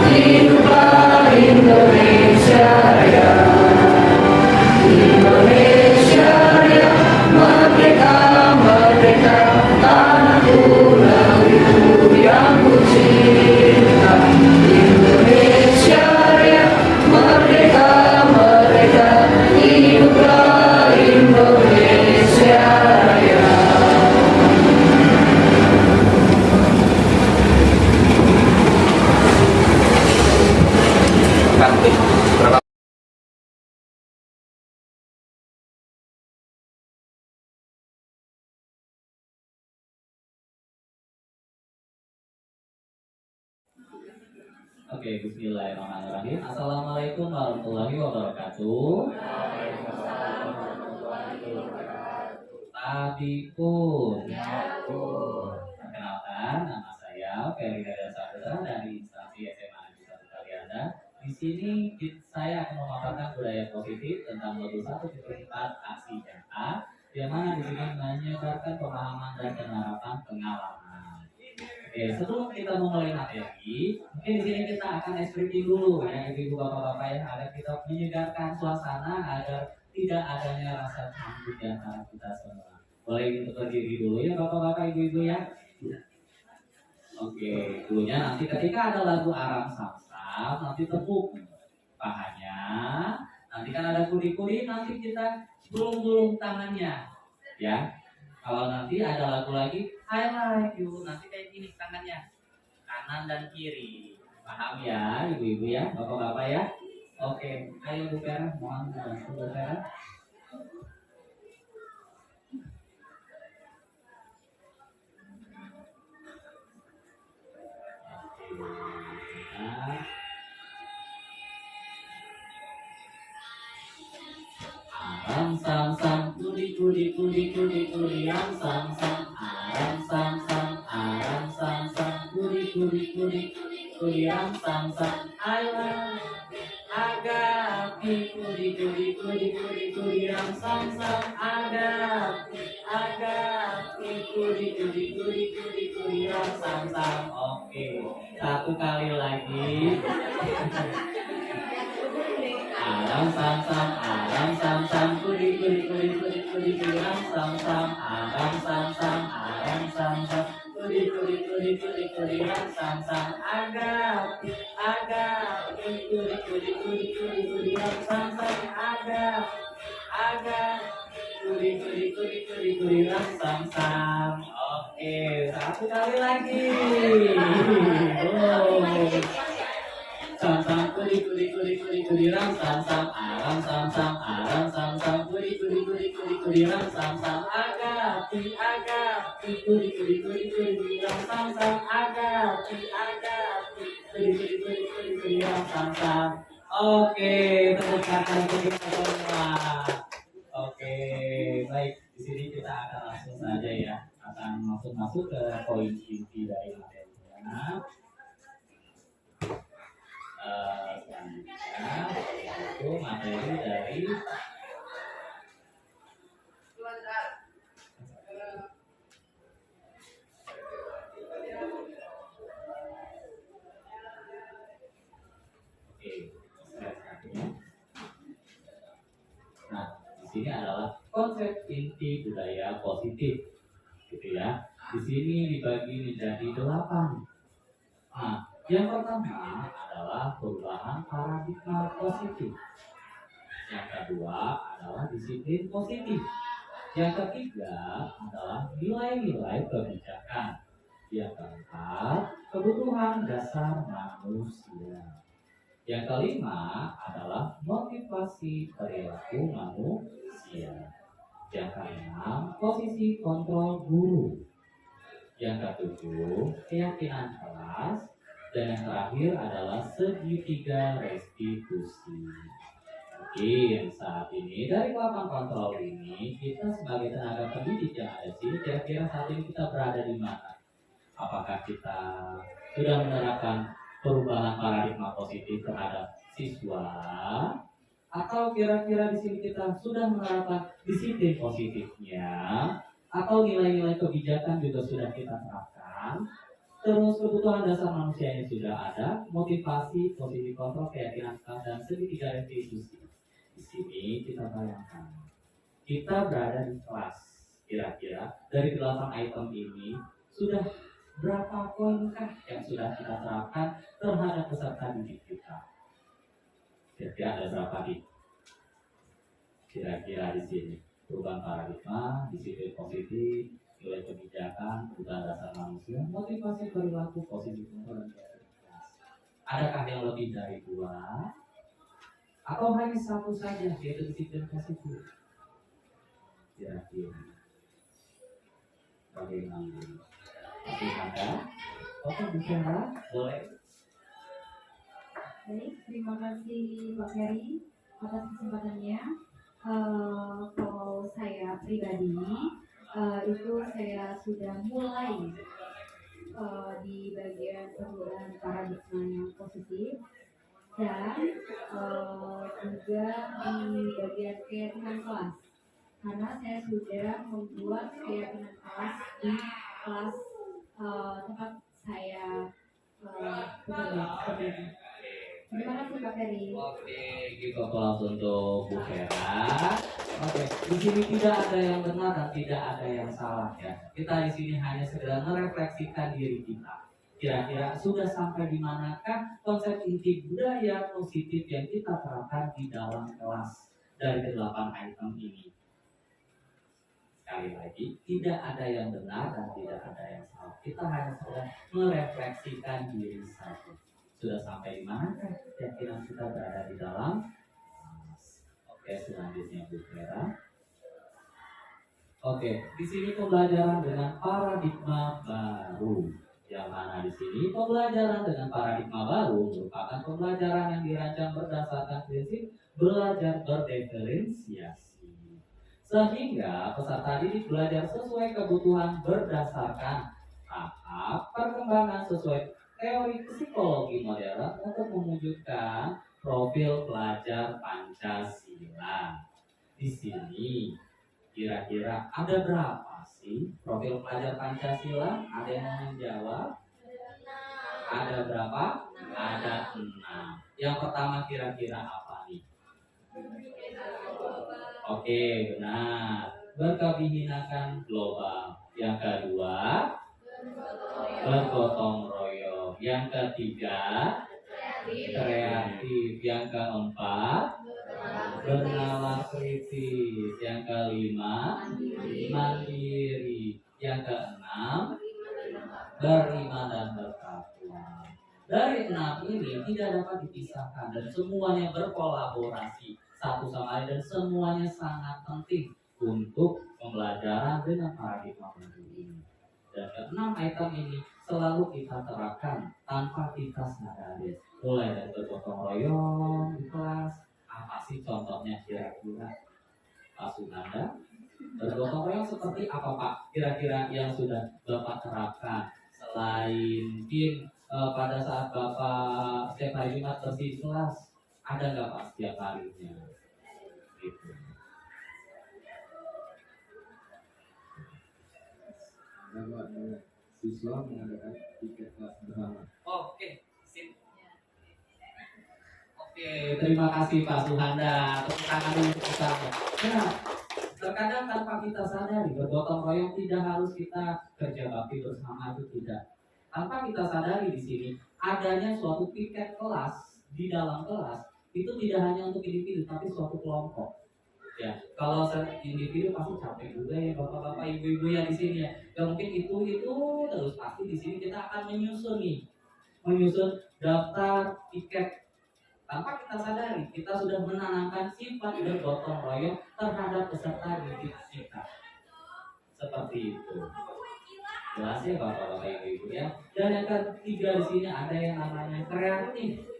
Hiduplah Indonesia Raya, Indonesia Raya, merdeka, merdeka, tanahku negeriku yang ku cinta. Indonesia Raya, merdeka, merdeka, hiduplah Indonesia Raya. Berapa? Oke, bismillahirrahmanirrahim. Assalamualaikum warahmatullahi wabarakatuh. Tabipun. Perkenalkan, nama saya Ferry Hidayat Saputra dari instansi SMA Negeri 1 Kalianda. Di sini saya akan memaparkan budaya positif tentang modul 1.4 aksi nyata, yang mana di sini menyebarkan pemahaman dan penerapan pengalaman. Oke, sebelum kita memulai materi, mungkin di sini kita akan ekspresi dulu ya, ibu-ibu bapak-bapak yang agar kita menyegarkan suasana agar tidak adanya rasa canggung di antara kita semua. Boleh untuk berdiri dulu ya bapak-bapak ibu-ibu ya. Oke, dulunya nanti ketika ada lagu Aram Samsam, nanti tepuk pahanya. Nanti kan ada kuli-kuli, nanti kita gulung-gulung tangannya ya. Kalau nanti ada lagu lagi, I like you, nanti kayak gini tangannya, kanan dan kiri. Paham ya, ibu-ibu ya, bapak-bapak ya. Oke, ayo Bu Vera, mohon bantu Bu Vera. Aram sam sam, kuli kuli kuli kuli kuli ram sam sam. Aram sam sam, aram sam sam, kuli kuli kuli kuli ram sam sam. Alam agapi kuli kuli kuli kuli kuli ram sam sam. Agapi kuli kuli kuli kuli kuli ram sam sam. Oke, satu kali lagi. Aram sam sam, kuli kuli kuli kuli kuli kuli ram sam sam. Aram sam sam, kuli kuli kuli kuli kuli ram sam sam. Agapi kuli kuli kuli kuli kuli ram sam sam. Agapi kuli kuli kuli kuli kuli ram sam sam. Oke, satu kali lagi. Sam sam kuli kuli kuli kuli kuli ram sam sam. Aram sam sam, kuli kuli kuli kuli kuli ram sam sam. Agapi kuli kuli kuli kuli kuli ram sam sam. Agapi kuli kuli kuli kuli kuli ram sam sam. Oke, tepuk tangan untuk kita semua. Oke, baik, di sini kita akan langsung saja ya, akan langsung masuk ke poin inti dari materinya. Selanjutnya itu materi dari nah, di sini adalah konsep inti budaya positif, gitu ya. Di sini dibagi menjadi 8. Nah, yang pertama adalah perubahan paradigma positif. Yang kedua adalah disiplin positif. Yang ketiga adalah nilai-nilai kebijakan. Yang keempat, kebutuhan dasar manusia. Yang kelima adalah motivasi perilaku manusia. Yang keenam, posisi kontrol guru. Yang ketujuh, keyakinan kelas. Dan yang terakhir adalah segitiga restitusi. Mungkin saat ini dari papan kontrol ini, kita sebagai tenaga pendidik yang ada di sini, kira-kira saat ini kita berada di mana? Apakah kita sudah menerapkan perubahan paradigma positif terhadap siswa? Atau kira-kira di sini kita sudah menerapkan disiplin positifnya? Atau nilai-nilai kebijakan juga sudah kita terapkan? Terus kebutuhan dasar manusianya sudah ada, motivasi, posisi kontrol, keyakinan, dan segitiga restitusi. Di sini kita bayangkan, kita berada di kelas. Kira-kira dari 8 item ini sudah berapa poinkah yang sudah kita terapkan terhadap peserta didik kita? Kira-kira ada berapa nih? Kira-kira di sini perubahan paradigma, disiplin positif, nilai kebijakan, kebutuhan dasar manusia, motivasi perilaku, posisi kontrol dan kreativitas. Adakah yang lebih dari 2? Atau hanya satu saja, yaitu disiplin positif? Kira-kira bagaimana? Masih ada? Oke, bicara boleh. Baik, terima kasih Pak Ferry atas kesempatannya. Kalau saya pribadi itu saya sudah mulai di bagian penggunaan paradigma yang positif dan juga di bagian keyakinan kelas, karena saya sudah membuat keyakinan kelas di kelas tempat saya bekerja seperti itu. Terima kasih Pak Ferry. Oke, gitu aplaus untuk Bu Vera. Oke, di sini tidak ada yang benar dan tidak ada yang salah ya. Kita di sini hanya sekedar merefleksikan diri kita. Kira-kira sudah sampai di manakah konsep inti budaya positif yang kita terapkan di dalam kelas dari ke-8 item ini? Sekali lagi, tidak ada yang benar dan tidak ada yang salah. Kita hanya sekedar merefleksikan diri saja. Sudah sampai di mana keyakinan kita berada di dalam. Oke, selanjutnya Bu Vera. Oke, di sini pembelajaran dengan paradigma baru. Yang mana di sini pembelajaran dengan paradigma baru merupakan pembelajaran yang dirancang berdasarkan prinsip belajar berdiferensiasi. Sehingga peserta didik belajar sesuai kebutuhan berdasarkan tahap perkembangan sesuai teori psikologi modern untuk mewujudkan profil pelajar Pancasila. Di sini kira-kira ada berapa sih profil pelajar Pancasila? Ada yang mau menjawab? Ada berapa? Ada 6. Yang pertama kira-kira apa nih? Oke, benar. Berkebinekaan global. Yang kedua, bergotong royong. Yang ketiga, kreatif. Yang keempat, bernalar kritis. Yang kelima, mandiri. Yang keenam, beriman dan bertakwa. Dari 6 ini tidak dapat dipisahkan dan semuanya berkolaborasi satu sama lain dan semuanya sangat penting untuk pembelajaran dengan paradigma baru ini. Dan ke-6 item ini selalu kita terapkan tanpa kita sadari. Mulai dari bergotong royong di kelas, apa sih contohnya kira-kira? Pak Sunanda, bergotong royong seperti apa Pak? Kira-kira yang sudah Bapak terapkan selain mungkin pada saat Bapak setiap hari Jumat bersih kelas, ada nggak Pak setiap harinya? Gitu. Siswa mengadakan tiket kelas bersama. Oke, sip. Oke, terima kasih Pak Suhanda. Tepuk tangan dulu untuk kita. Nah, terkadang tanpa kita sadari bergotong royong tidak harus kita kerja bakti bersama, itu tidak. Tanpa kita sadari di sini adanya suatu tiket kelas di dalam kelas itu tidak hanya untuk individu tapi suatu kelompok. Ya, kalau individu pasti capek juga ya bapak-bapak, ibu-ibu yang di sini ya. Dan mungkin itu terus pasti di sini kita akan menyusun daftar tiket. Tanpa kita sadari, kita sudah menanamkan sifat bergotong royong terhadap peserta didik kita. Seperti itu. Jelas ya bapak-bapak, ibu-ibu ya. Dan yang ketiga di sini ada yang namanya kreatif.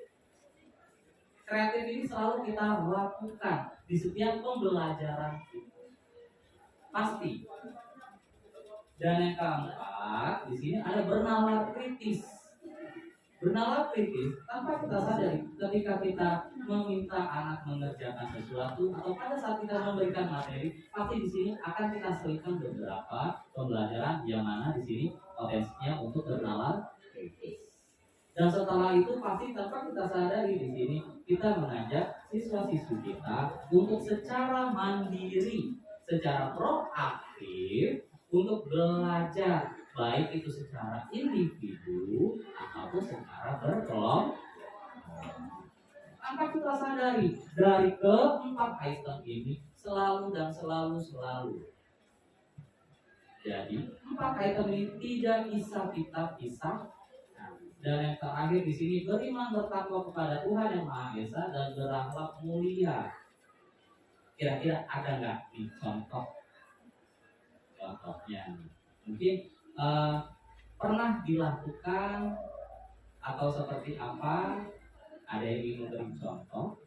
Kreatif ini selalu kita lakukan di setiap pembelajaran kita. Pasti. Dan yang keempat, di sini ada bernalar kritis. Bernalar kritis tanpa kita sadari ketika kita meminta anak mengerjakan sesuatu atau pada saat kita memberikan materi, pasti di sini akan kita selipkan beberapa pembelajaran yang mana di sini potensinya untuk bernalar kritis. Dan setelah itu pasti tanpa kita sadari di sini kita mengajak siswa-siswi kita untuk secara mandiri, secara proaktif untuk belajar, baik itu secara individu ataupun secara berkelompok. Tanpa kita sadari dari keempat item ini selalu dan selalu. Jadi 4 item ini tidak bisa kita pisahkan. Dan yang terakhir di sini beriman bertakwa kepada Tuhan yang Maha Esa dan berakhlak mulia. Kira-kira ada nggak di contohnya? Mungkin pernah dilakukan atau seperti apa? Ada yang ingin memberi contoh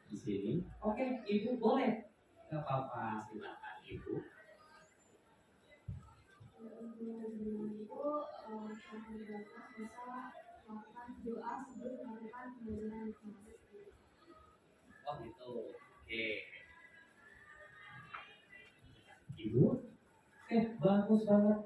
di sini? Oke, Ibu boleh. Nggak apa-apa, silakan Ibu. Oh gitu, oke. Ibu, bagus banget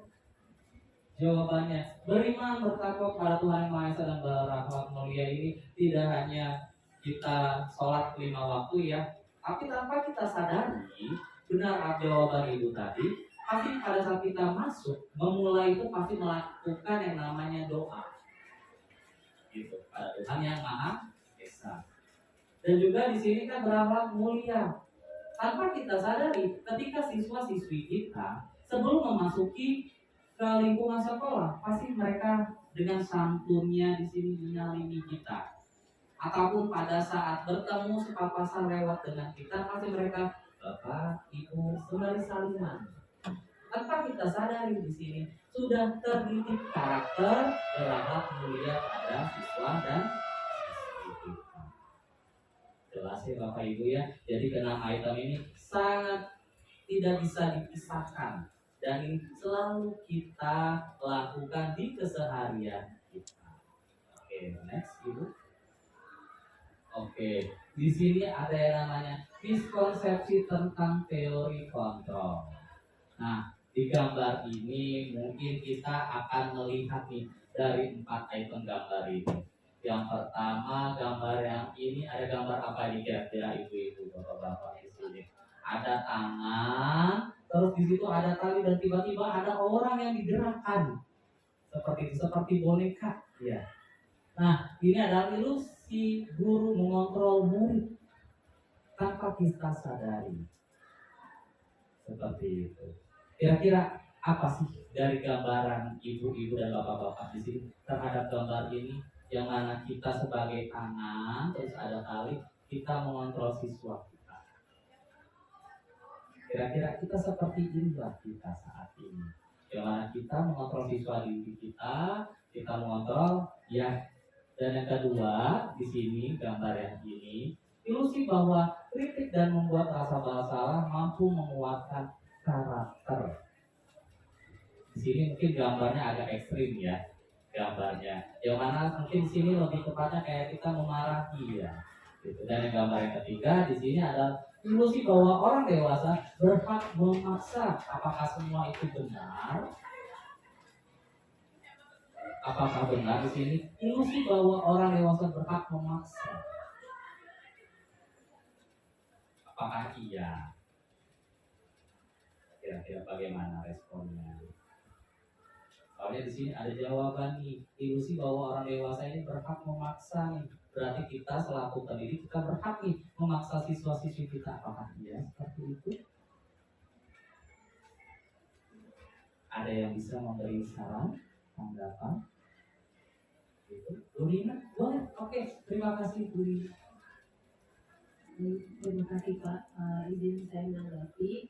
jawabannya. Beriman bertakwa kepada Tuhan yang Maha Esa dan berakhlak mulia ini tidak hanya kita sholat 5 waktu ya, tapi tanpa kita sadari benar jawaban Ibu tadi. Pasti pada saat kita masuk, memulai itu pasti melakukan yang namanya doa. Gitu, pada Tuhan yang Maha Esa. Dan juga di sini kan berakhlak mulia. Tanpa kita sadari, ketika siswa-siswi kita sebelum memasuki ke lingkungan sekolah, pasti mereka dengan santunnya di sini menyalimi kita. Ataupun pada saat bertemu sepapasan lewat dengan kita, pasti mereka Bapak, Ibu, sembari salinan. Tanpa kita sadari di sini sudah terdidik karakter berakhlak mulia pada siswa dan siswi kita. Jelas ya Bapak Ibu ya. Jadi ke-6 item ini sangat tidak bisa dipisahkan dan ini selalu kita lakukan di keseharian kita. Oke, next Ibu. Oke, di sini ada yang namanya miskonsepsi tentang teori kontrol. Nah, di gambar ini mungkin kita akan melihat nih dari 4 item gambar ini. Yang pertama gambar yang ini ada gambar apa nih kira-kira ibu-ibu bapak-bapak di sini? Ada tangan, terus di situ ada tali dan tiba-tiba ada orang yang digerakkan seperti boneka, ya. Nah, ini adalah ilusi guru mengontrol murid tanpa kita sadari. Seperti itu. Kira-kira apa sih dari gambaran ibu-ibu dan bapak-bapak di sini terhadap gambar ini yang mana kita sebagai tangan terus ada tali kita mengontrol siswa kita. Kira-kira kita seperti inilah kita saat ini. Yang mana kita mengontrol siswa didik kita mengontrol ya. Dan yang kedua di sini gambar yang ini ilusi bahwa kritik dan membuat rasa bersalah mampu menguatkan karakter. Di sini mungkin gambarnya agak ekstrim ya gambarnya. Yang mana mungkin di sini lebih tepatnya kayak kita memarahi ya. Gitu. Dan yang gambar yang ketiga di sini adalah ilusi bahwa orang dewasa berhak memaksa. Apakah semua itu benar? Apakah benar di sini ilusi bahwa orang dewasa berhak memaksa? Apakah iya? Kira-kira bagaimana responnya? Soalnya di sini ada jawaban nih, ilusi bahwa orang dewasa ini berhak memaksa nih. Berarti kita selaku pendidik kita berhak nih memaksa siswa-siswi kita. Apakah iya seperti itu? Ada yang bisa memberi saran, tanggapan? Bu Rina, boleh? Oke, terima kasih Bu Rina. Terima kasih Pak. Izin saya menanggapi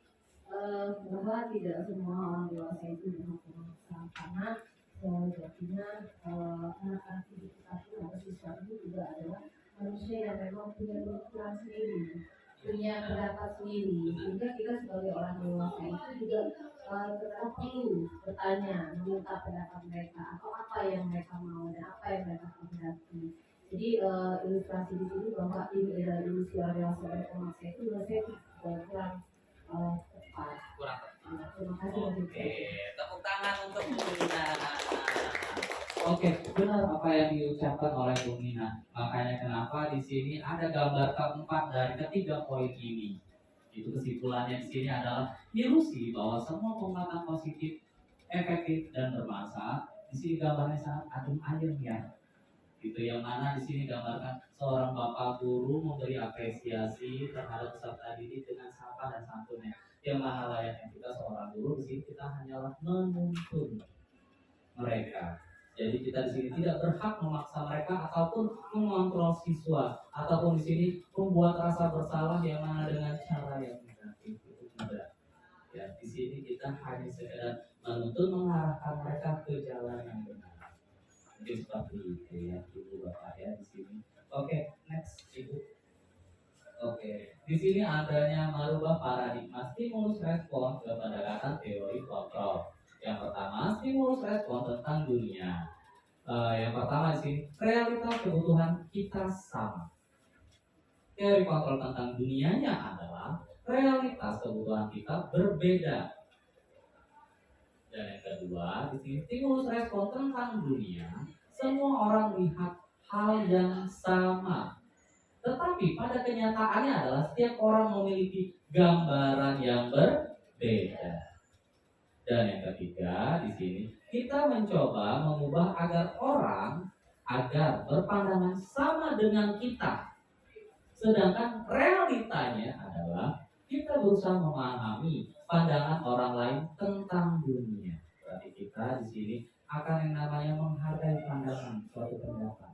bahwa tidak semua orang dewasa itu berhak memaksa karena sejatinya anak-anak kita atau siswa itu juga adalah manusia yang memang punya pemikiran sendiri, punya pendapat sendiri, sehingga kita sebagai orang dewasa itu juga kita perlu bertanya, meminta pendapat mereka atau apa yang mereka mau dan apa yang mereka kehendaki. Jadi ilustrasi di sini bahwa ini adalah ilusi orang dewasa berpemaksa itu menurut saya kurang tepat. Kurang Ya, terima kasih. Oke, tepuk tangan untuk Bu Nina. Oke, benar apa yang diucapkan oleh Bu Nina. Makanya kenapa di sini ada gambar keempat dari ketiga poin ini. Itu kesimpulannya di sini adalah ilusi bahwa semua pengobatan positif, efektif dan bermanfaat. Di sini gambarnya sangat adem ayem ya. Itu yang mana di sini gambarkan seorang bapak guru memberi apresiasi terhadap peserta didik dengan sapa dan santunnya. Yang mana layaknya kita seorang guru di sini kita hanyalah menuntun mereka. Jadi kita di sini tidak berhak memaksa mereka ataupun mengontrol siswa ataupun di sini membuat rasa bersalah yang mana dengan cara yang negatif itu tidak. Ya di sini kita hanya sekedar menuntun mengarahkan mereka ke jalan yang benar. Mungkin seperti itu ya ibu bapak ya di sini. Oke, next ibu. Oke, di sini adanya merubah paradigma stimulus respon ke pendekatan teori kontrol. Yang pertama, stimulus respon tentang dunia. Yang pertama di sini, realitas kebutuhan kita sama. Teori kontrol tentang dunianya adalah realitas kebutuhan kita berbeda. Dan yang kedua, di sini stimulus respon tentang dunia, semua orang lihat hal yang sama. Tetapi pada kenyataannya adalah setiap orang memiliki gambaran yang berbeda. Dan yang ketiga di sini kita mencoba mengubah agar orang agar berpandangan sama dengan kita. Sedangkan realitanya adalah kita berusaha memahami pandangan orang lain tentang dunia. Berarti kita di sini akan yang namanya menghargai pandangan suatu pendapat.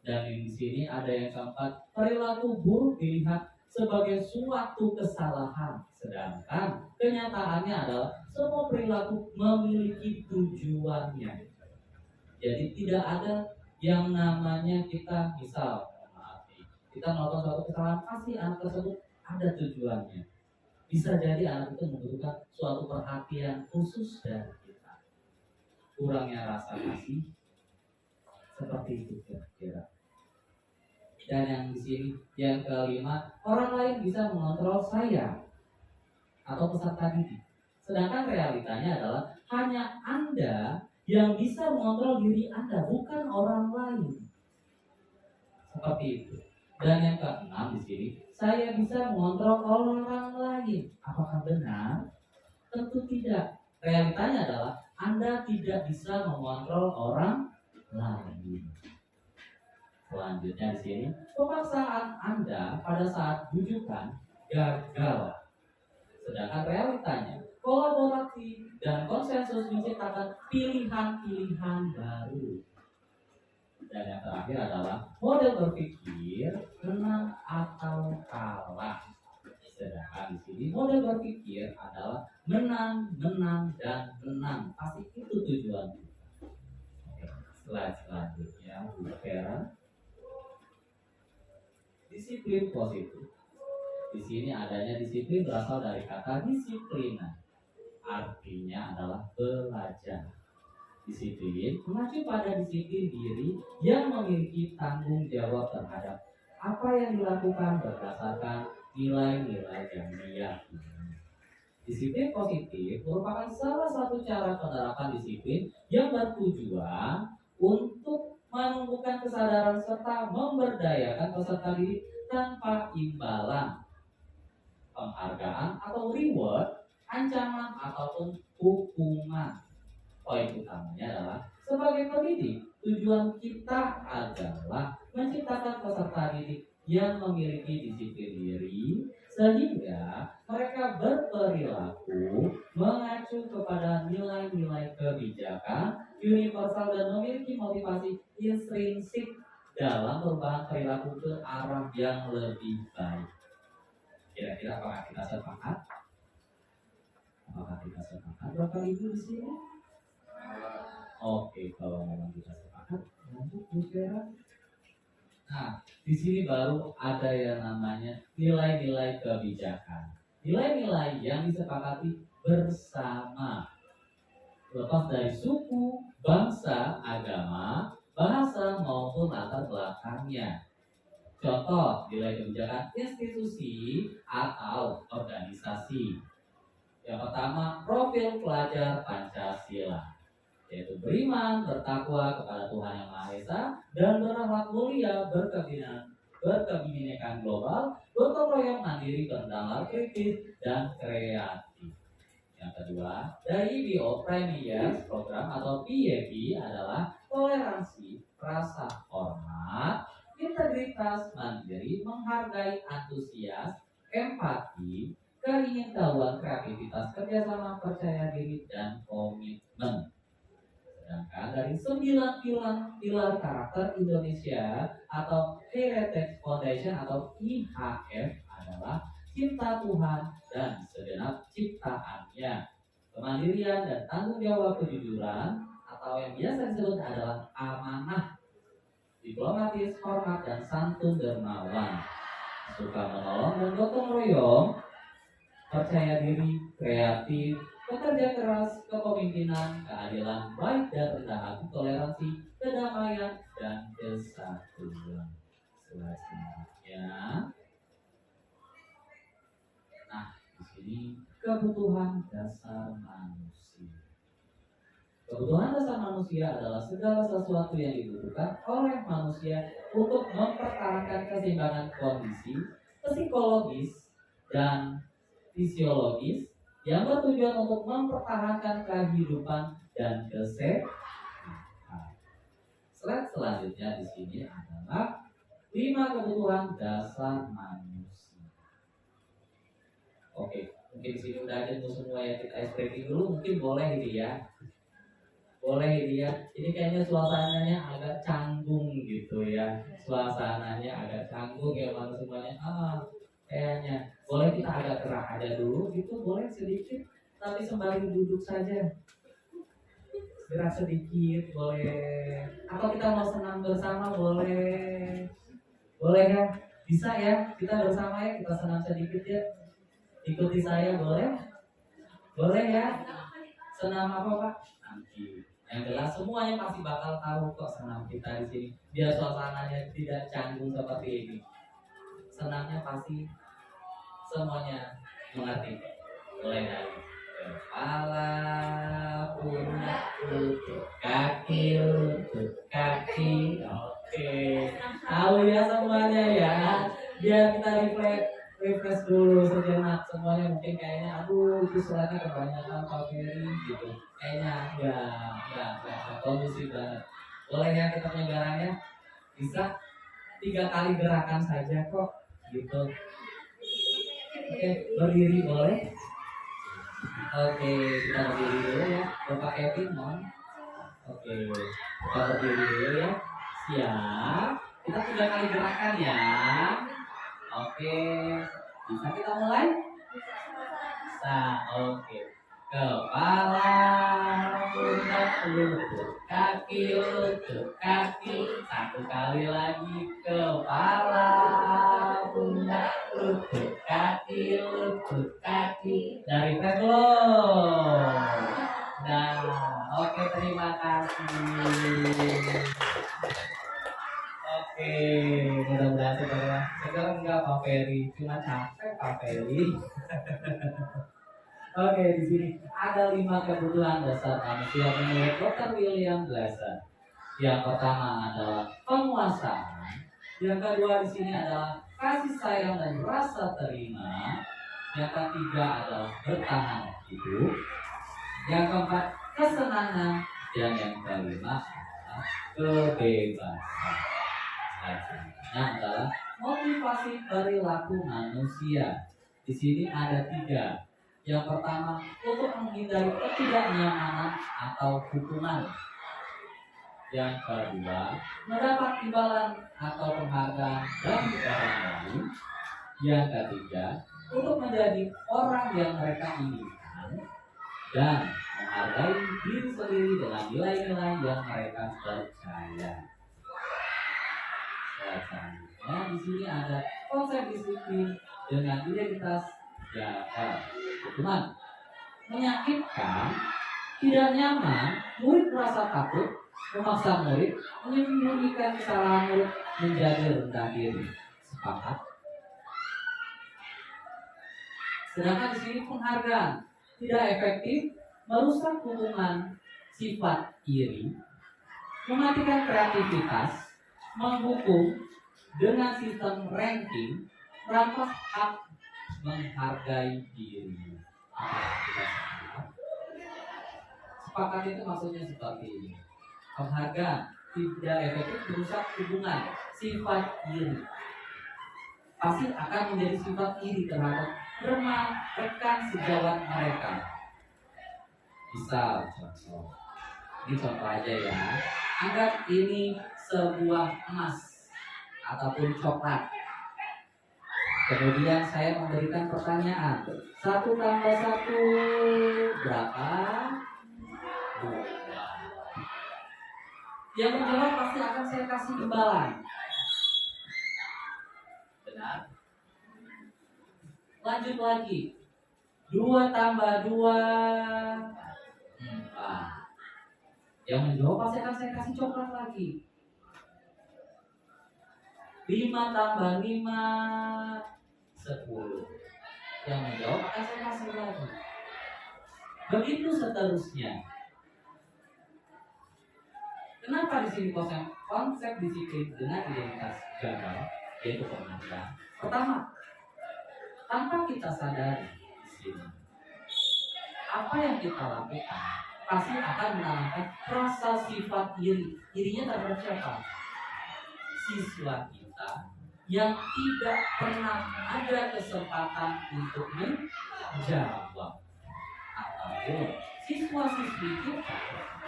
Dan di sini ada yang keempat, perilaku buruk dilihat sebagai suatu kesalahan, sedangkan kenyataannya adalah semua perilaku memiliki tujuannya. Jadi tidak ada yang namanya kita misal, maaf nih, kita melakukan suatu kesalahan pasti anak tersebut ada tujuannya. Bisa jadi anak itu membutuhkan suatu perhatian khusus dari kita. Kurangnya rasa kasih seperti itu kira-kira. Dan yang di sini yang kelima, orang lain bisa mengontrol saya atau peserta didik. Sedangkan realitanya adalah hanya Anda yang bisa mengontrol diri Anda, bukan orang lain. Seperti itu. Dan yang keenam di sini, saya bisa mengontrol orang lain. Apakah benar? Tentu tidak. Realitanya adalah Anda tidak bisa mengontrol orang lain. Selanjutnya di sini, pemaksaan Anda pada saat bujukan gagal. Sedangkan realitanya, kolaborasi dan konsensus menciptakan pilihan-pilihan baru. Dan yang terakhir adalah model berpikir menang atau kalah. Sedangkan di sini model berpikir adalah menang, menang, dan menang. Pasti itu tujuannya. Slide selanjutnya, Bu Vera. Disiplin positif. Di sini adanya disiplin berasal dari kata disiplina. Artinya adalah belajar. Disiplin mengacu pada disiplin diri yang memiliki tanggung jawab terhadap apa yang dilakukan berdasarkan nilai-nilai yang diyakini. Disiplin positif merupakan salah satu cara penerapan disiplin yang bertujuan untuk menumbuhkan kesadaran serta memberdayakan peserta didik tanpa imbalan, penghargaan atau reward, ancaman ataupun hukuman. Poin utamanya adalah sebagai pendidik, tujuan kita adalah menciptakan peserta didik yang memiliki disiplin diri sehingga mereka berperilaku mengacu kepada nilai-nilai kebijakan universal dan memiliki motivasi intrinsik dalam perubahan perilaku ke arah yang lebih baik. Kira-kira apakah kita sepakat? Apakah kita sepakat Bapak Ibu di sini? Oke, kalau memang kita sepakat, lanjut Bu Vera. Nah, di sini baru ada yang namanya nilai-nilai kebijakan. Nilai-nilai yang disepakati bersama, lepas dari suku, bangsa, agama, bahasa maupun latar belakangnya. Contoh nilai kebijakan institusi atau organisasi. Yang pertama, profil pelajar Pancasila, yaitu beriman, bertakwa kepada Tuhan Yang Maha Esa, dan berakhlak mulia, berkebinekaan global, gotong royong, mandiri, bernalar kritis, dan kreatif. Yang kedua, dari BO Premier Program atau PYP adalah toleransi, rasa hormat, integritas, mandiri, menghargai, antusias, empati, keingintahuan, kreativitas, kerjasama, percaya diri, dan komitmen. Sedangkan dari 9 pilar karakter Indonesia atau Heritage Foundation atau IHF adalah cinta Tuhan dan segenap ciptaannya, kemandirian dan tanggung jawab, kejujuran atau yang biasa disebut adalah amanah, diplomatis, hormat, dan santun dermawan, suka menolong dan gotong royong, percaya diri, kreatif, bekerja keras, kepemimpinan, keadilan, baik dan rendah hati, toleransi, kedamaian, dan kesatuan. Selanjutnya, nah di sini kebutuhan dasar manusia. Kebutuhan dasar manusia adalah segala sesuatu yang dibutuhkan oleh manusia untuk mempertahankan keseimbangan kondisi psikologis dan fisiologis yang bertujuan untuk mempertahankan kehidupan dan kesehatan. Slide selanjutnya di sini adalah 5 kebutuhan dasar manusia. Oke, mungkin di sini udah ada semua ya, kita ice breaking dulu, mungkin boleh ini ya. Boleh ini ya. Ini kayaknya suasananya agak canggung gitu ya. Suasananya agak canggung ya mana semuanya. Kayaknya boleh kita agak gerak aja dulu gitu, boleh sedikit, tapi sembari duduk saja. Gerak sedikit boleh. Atau kita mau senam bersama boleh. Boleh ya? Bisa ya? Kita bersama ya, kita senam sedikit ya. Ikuti saya boleh? Boleh ya? Senam apa Pak? Nanti. Yang jelas semuanya pasti bakal tahu kok senam kita di sini. Biar suasananya tidak canggung seperti ini. Senamnya pasti semuanya mengerti. Mulai dari kepala, pundak, lutut, kaki, lutut, kaki. Oke. Tahu ya semuanya ya. Biar kita refresh dulu sejenak semuanya. Mungkin kayaknya aduh itu suratnya kebanyakan Pak Ferry gitu. Kayaknya ya kondusif banget. Boleh ya kita penyegarannya? Bisa 3 kali gerakan saja kok gitu. Oke, berdiri boleh? Oke, kita berdiri dulu ya. Bapak Kevin mohon. Oke, kita berdiri dulu ya. Siap. Kita 3 kali gerakan ya. Oke, bisa kita mulai? Bisa, oke. Kepala, pundak, lutut, kaki, lutut, kaki. 1 kali lagi. Kepala, pundak, lutut, kaki, lutut, kaki. Dari belum. Nah, oke, terima kasih. Oke, mudah-mudahan sekarang enggak Pak Ferry, cuma capek Pak Ferry. Oke, di sini ada 5 kebutuhan dasar manusia menurut Dr. William Glasser. Yang pertama adalah penguasaan. Yang kedua di sini adalah kasih sayang dan rasa terima. Yang ketiga adalah bertahan hidup. Yang keempat kesenangan. Dan yang kelima adalah kebebasan. Selanjutnya adalah motivasi perilaku manusia. Di sini ada 3. Yang pertama, untuk menghindari ketidaknyamanan atau hukuman. Yang kedua, mendapat imbalan atau penghargaan dari orang lain. Yang ketiga, untuk menjadi orang yang mereka inginkan dan menghargai diri sendiri dengan nilai-nilai yang mereka percaya. Selanjutnya di sini ada konsep disiplin dengan identitas jaga hukuman. menyakitkan, tidak nyaman, murid merasa takut, memaksa murid, menyembunyikan kesalahan murid, menjadi rendah diri. Sepakat? Sedangkan di sini penghargaan tidak efektif, merusak hubungan, sifat iri, mematikan kreativitas, menghukum dengan sistem ranking, merampas hak menghargai diri. Kita sepakat itu maksudnya seperti ini. Penghargaan tidak efektif, merusak hubungan, sifat iri. Pasti akan menjadi sifat iri terhadap rekan sejawat mereka. Misal contoh, ini contoh aja ya. Anggap ini sebuah emas ataupun coklat. Kemudian saya memberikan pertanyaan, 1 tambah 1 berapa? 2. Yang menjawab pasti akan saya kasih imbalan. Benar? Lanjut lagi, 2 tambah 2 4. Yang menjawab pasti akan saya kasih coklat lagi. 5 tambah 5 10. Yang menjawab akan saya kasih lagi. Begitu seterusnya. Kenapa di sini konsep disiplin dengan identitas gagal, yaitu penghargaan? Pertama, tanpa kita sadari di sini, apa yang kita lakukan pasti akan menanamkan rasa sifat iri. Irinya terhadap siapa? Siswa kita yang tidak pernah ada kesempatan untuk menjawab, ataupun siswa-siswi kita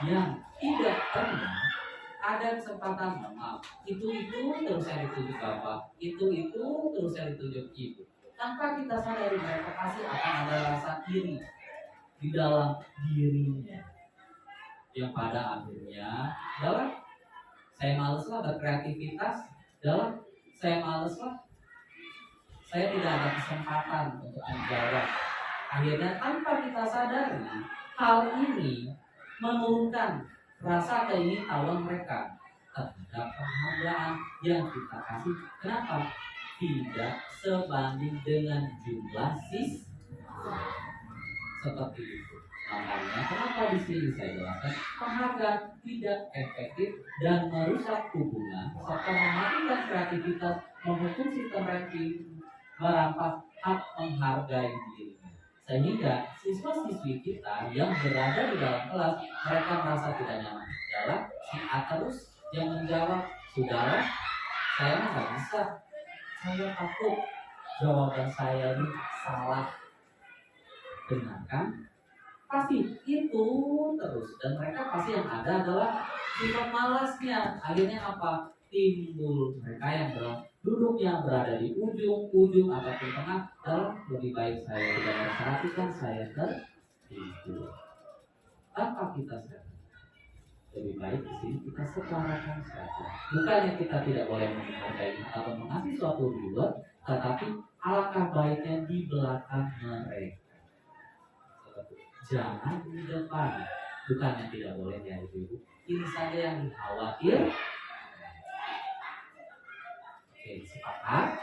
yang tidak pernah ada kesempatan, maaf, itu terus saya ditunjuk bapak, itu terus saya ditunjuk ibu. Tanpa kita sadari, mereka pasti akan ada rasa iri di dalam dirinya, yang pada akhirnya dalam saya maleslah berkreativitas, dalam saya maleslah saya tidak ada kesempatan untuk menjawab. Akhirnya tanpa kita sadari, hal ini menurunkan rasa keingintahuan mereka terhadap penghargaan yang kita kasih. Kenapa? Tidak sebanding dengan jumlah siswa. Seperti itu. Makanya kenapa di sini saya jelaskan penghargaan tidak efektif dan merusak hubungan serta mematikan kreativitas, menghukum sistem ranking, merampas hak menghargai diri. Sehingga siswa-siswi kita yang berada di dalam kelas, mereka merasa tidak nyaman. Adalah si A terus yang menjawab, sudahlah, saya nggak bisa, saya takut jawaban saya ini salah. Benar kan? Pasti itu terus, dan mereka pasti yang ada adalah sifat malasnya. Akhirnya apa? Timbul mereka yang duduknya berada di ujung ataupun tengah, dalam lebih baik saya tidak memperhatikan, saya tertidur. Tanpa kita sadar, lebih baik di sini kita setarakan saja. Bukannya kita tidak boleh menghargai atau mengasih suatu reward, tetapi alangkah baiknya di belakang mereka. Jangan di depan. Bukannya tidak boleh ya ibu. Ini saja yang khawatir. Oke, sepakat?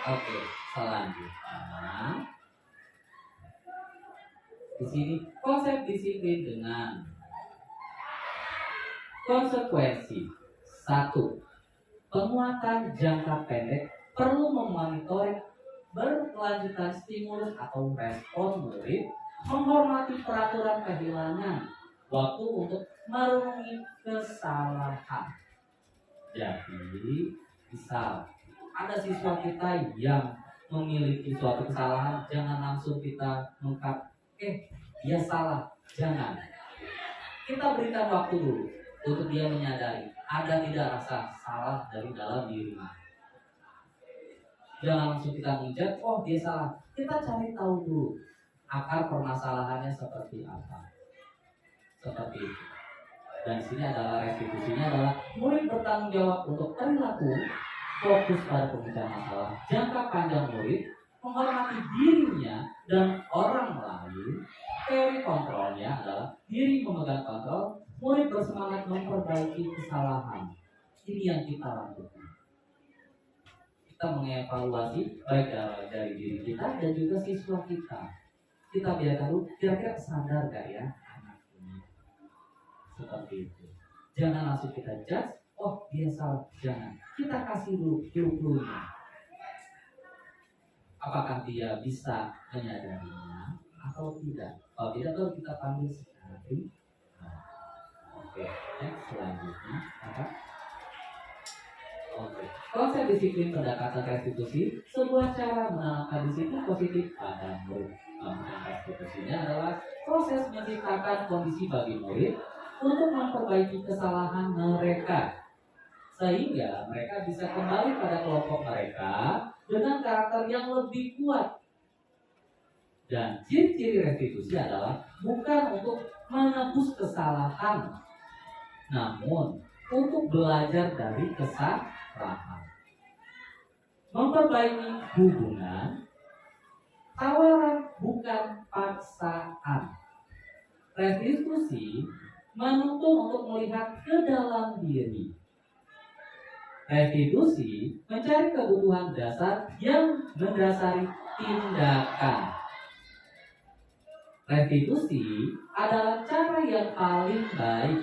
Oke, selanjutnya di sini konsep disiplin dengan konsekuensi. 1. Penguatan jangka pendek perlu memonitor berkelanjutan stimulus atau respon murid, menghormati peraturan kehilangan waktu untuk merenungi kesalahan. Jadi, misal ada siswa kita yang memiliki suatu kesalahan, jangan langsung kita mengungkap, dia salah, jangan. Kita berikan waktu dulu untuk dia menyadari ada tidak rasa salah dari dalam dirinya. Jangan langsung kita menjudge, dia salah. Kita cari tahu dulu akar permasalahannya seperti apa. Seperti itu. Dan di sini adalah restitusinya adalah murid bertanggung jawab untuk perilaku, fokus pada pemecahan masalah. Jangka panjang murid menghormati dirinya dan orang lain. Teori kontrolnya adalah diri memegang kontrol, murid bersemangat memperbaiki kesalahan. Ini yang kita lakukan. Kita mengevaluasi baik dari diri kita dan juga siswa kita. Kita biarkan dulu, kira-kira sadar gak ya anak ini? Seperti itu. Jangan langsung kita judge, oh dia salah. Jangan. Kita kasih dulu clue-cluenya. Apakah dia bisa menyadarinya atau tidak? Kalau tidak, baru kita panggil secara pribadi. Oke, next selanjutnya apa? Oke. Konsep disiplin pendekatan restitusi, sebuah cara menanamkan disiplin positif pada murid. Restitusinya adalah proses menciptakan kondisi bagi murid untuk memperbaiki kesalahan mereka, sehingga mereka bisa kembali pada kelompok mereka dengan karakter yang lebih kuat. Dan ciri-ciri restitusi adalah bukan untuk menebus kesalahan, namun untuk belajar dari kesalahan, memperbaiki hubungan, tawaran bukan paksaan. Restitusi menuntun untuk melihat ke dalam diri. Restitusi mencari kebutuhan dasar yang mendasari tindakan. Restitusi adalah cara yang paling baik.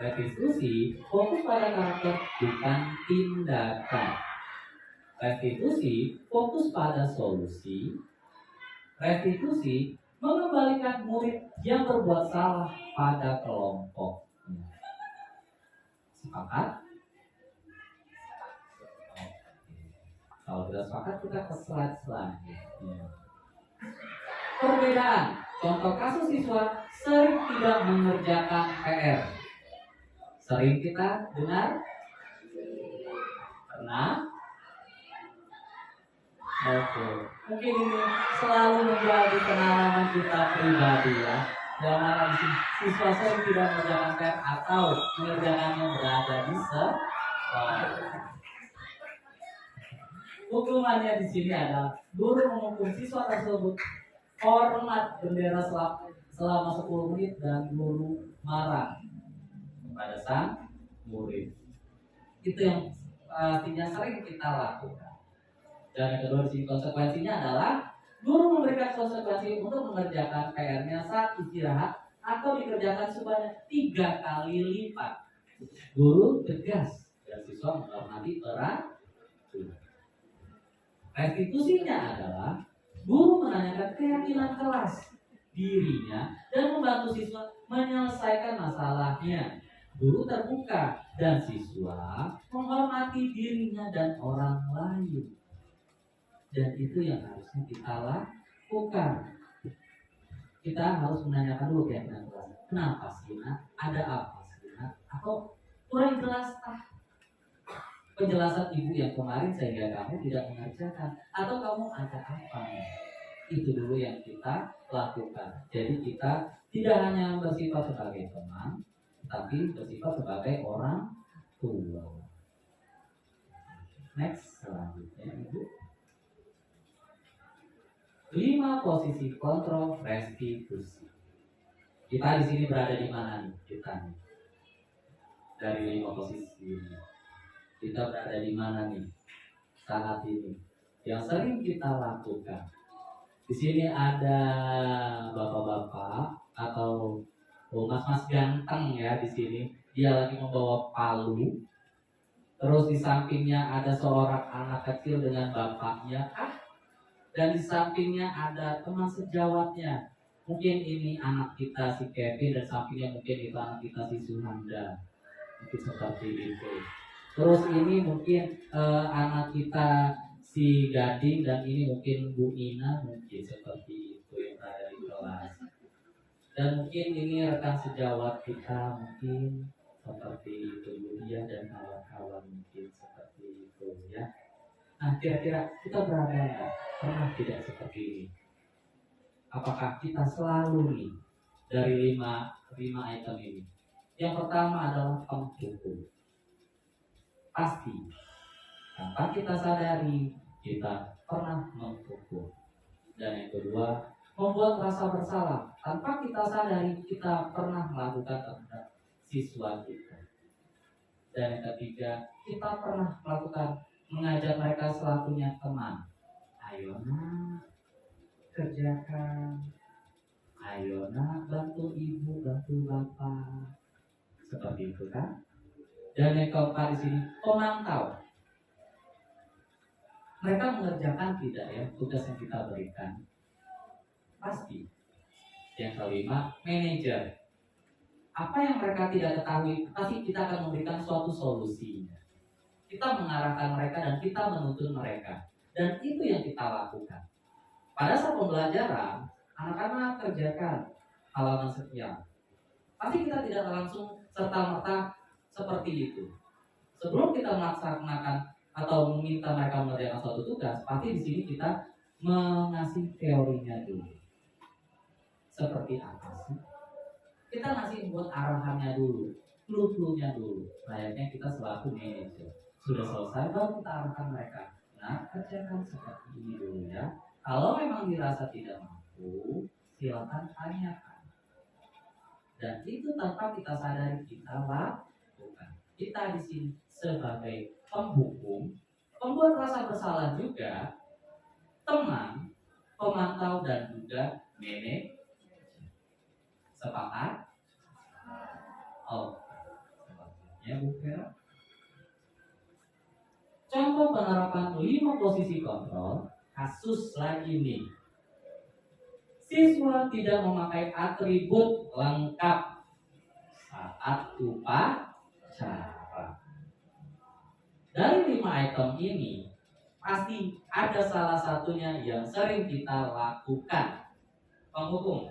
Restitusi fokus pada karakter bukan tindakan. Restitusi fokus pada solusi. Restitusi mengembalikan murid yang berbuat salah pada kelompok. Sepakat? Kalau tidak sepakat, kita ke slide selanjutnya. Perbedaan. Contoh kasus siswa sering tidak mengerjakan PR. Sering kita dengar? Pernah? Oke. Mungkin ini selalu menjadi pengalaman kita pribadi ya. Jangan siswa sering tidak mengerjakan PR atau mengerjakannya berada di sekolah. Hukumannya di sini adalah guru menghukum siswa tersebut hormat bendera selama 10 menit dan guru marah kepada sang murid. Itu yang pastinya sering kita lakukan. Dan yang kedua di sini konsekuensinya adalah guru memberikan konsekuensi untuk mengerjakan PR-nya saat istirahat atau dikerjakan sebanyak 3 kali lipat. Guru tegas dan siswa menghormati peraturan. Restitusinya adalah guru menanyakan keyakinan kelas dirinya dan membantu siswa menyelesaikan masalahnya. Guru terbuka dan siswa menghormati dirinya dan orang lain. Dan itu yang harusnya kita lakukan. Kita harus menanyakan dulu keyakinan kelas. Kenapa sih, Nak? Ada apa sih, Nak? Atau kurang jelas penjelasan ibu yang kemarin sehingga kamu tidak mengerjakan, atau kamu ada apa? Itu dulu yang kita lakukan. Jadi kita tidak hanya bersifat sebagai teman, tapi bersifat sebagai orang tua. Next selanjutnya ibu. 5 posisi kontrol restitusi. Kita di sini berada di mana nih? Kita nih. Dari 5 posisi ini. Kita berada di mana nih saat ini? Yang sering kita lakukan. Di sini ada bapak-bapak atau mas-mas ganteng ya di sini. Dia lagi membawa palu. Terus di sampingnya ada seorang anak kecil dengan bapaknya. Dan di sampingnya ada teman sejawatnya. Mungkin ini anak kita si Kevin dan sampingnya mungkin itu anak kita si Suhanda. Mungkin seperti itu. Terus ini mungkin anak kita si Gading dan ini mungkin Bu Ina, mungkin seperti itu yang ada di kelas. Dan mungkin ini rekan sejawat kita mungkin seperti itu, Budia dan kawan-kawan mungkin seperti itu ya. Nah kira-kira kita berada nggak? Pernah tidak seperti ini? Apakah kita selalu nih dari 5 item ini? Yang pertama adalah penghukum. Pasti tanpa kita sadari kita pernah menghukum. Dan yang kedua, membuat rasa bersalah tanpa kita sadari kita pernah melakukan terhadap siswa kita. Dan yang ketiga, kita pernah mengajak mereka selakunya teman. Ayo nak, kerjakan. Ayo nak, bantu ibu, bantu bapak. Seperti itu kan? Dan yang keempat di sini, pemantau. Mereka mengerjakan tidak ya tugas yang kita berikan? Pasti. Yang kelima, manajer. Apa yang mereka tidak ketahui, pasti kita akan memberikan suatu solusi. Kita mengarahkan mereka dan kita menuntun mereka. Dan itu yang kita lakukan. Pada saat pembelajaran, anak-anak kerjakan halaman sekian. Pasti kita tidak langsung serta-merta seperti itu. Sebelum kita melaksanakan atau meminta mereka mengerjakan suatu tugas, pasti di sini kita mengasih teorinya dulu. Seperti apa sih? Kita masih buat arahannya dulu, clue-nya dulu. Layaknya kita selaku manajer. Sudah selesai, baru kita arahkan mereka. Nah, kerjakan seperti ini dulu ya. Kalau memang dirasa tidak mampu, silakan tanyakan. Dan itu tanpa kita sadari kita lakukan. Kita di sini sebagai penghukum, pembuat rasa bersalah juga, teman, pemantau dan juga manajer. Sepakat? Oh, ya Bu Vera. Contoh penerapan 5 posisi kontrol, kasus lagi nih. Siswa tidak memakai atribut lengkap saat upacara. Dari 5 item ini, pasti ada salah satunya yang sering kita lakukan. Penghukum.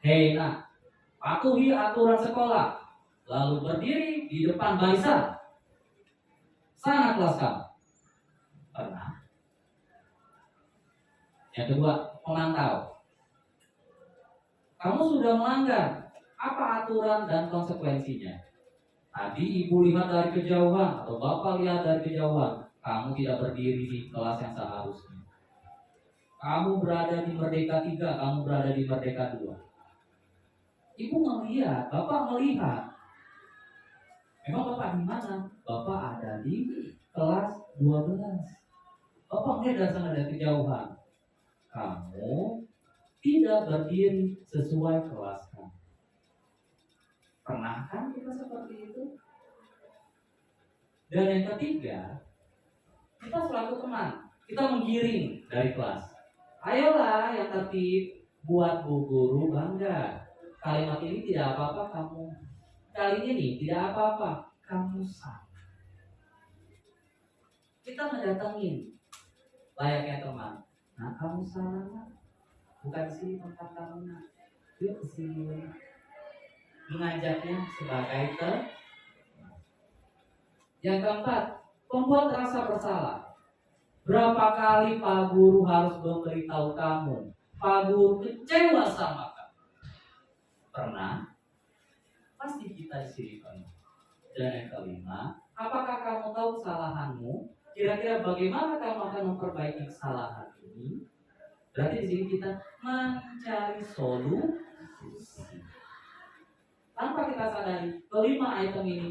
Hei nak, patuhi aturan sekolah, lalu berdiri di depan barisan. Sangat laskam. Pernah. Yang kedua, pemantau. Kamu sudah melanggar. Apa aturan dan konsekuensinya? Tadi ibu lihat dari kejauhan atau bapak lihat dari kejauhan. Kamu tidak berdiri di kelas yang seharusnya. Kamu berada di Merdeka 3, kamu berada di Merdeka 2. Ibu melihat, bapak melihat. Emang bapak di mana? Bapak ada di kelas 12. Bapak melihat dari sana dari kejauhan. Kamu tidak berdiri sesuai kelas kamu. Pernah kan kita seperti itu? Dan yang ketiga, kita selaku teman, kita menggiring dari kelas. Ayolah yang tertib, buat bu guru bangga. Kalimat ini tidak apa-apa kamu. Kali ini tidak apa-apa kamu salah. Kita mendatangin layaknya teman. Nah kamu salah, bukan sini tempat kamu nak. Yuk sini. Mengajaknya sebagai teman. Yang keempat, membuat rasa bersalah. Berapa kali Pak Guru harus memberitahu kamu? Pak Guru kecewa sama kamu. Pernah? Pasti kita di sini pernah. Dan yang kelima, apakah kamu tahu kesalahanmu? Kira-kira bagaimana kamu akan memperbaiki kesalahan ini? Berarti di sini kita mencari solusi. Tanpa kita sadari, kelima item ini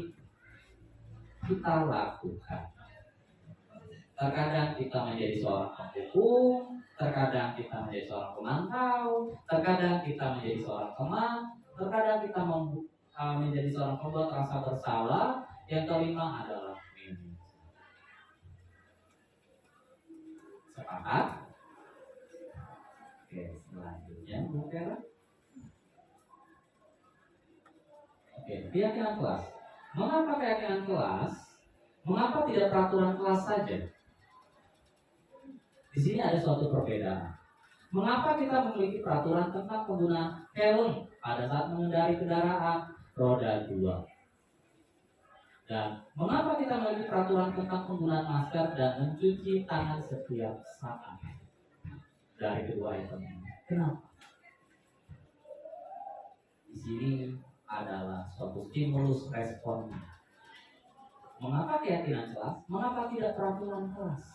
kita lakukan. Terkadang kita menjadi seorang penghukum, terkadang kita menjadi seorang pemantau, terkadang kita menjadi seorang teman, terkadang kita menjadi seorang pembuat rasa bersalah. Yang kelima adalah manajer. Sepakat? Oke, selanjutnya Bu Vera. Oke, keyakinan kelas. Mengapa keyakinan kelas? Mengapa tidak peraturan kelas saja? Di sini ada suatu perbedaan. Mengapa kita memiliki peraturan tentang penggunaan helm pada saat mengendarai kendaraan roda 2? Dan mengapa kita memiliki peraturan tentang penggunaan masker dan mencuci tangan setiap saat? Dari kedua item ini. Kenapa? Di sini adalah suatu stimulus responnya. Mengapa keyakinan kelas? Mengapa tidak peraturan kelas?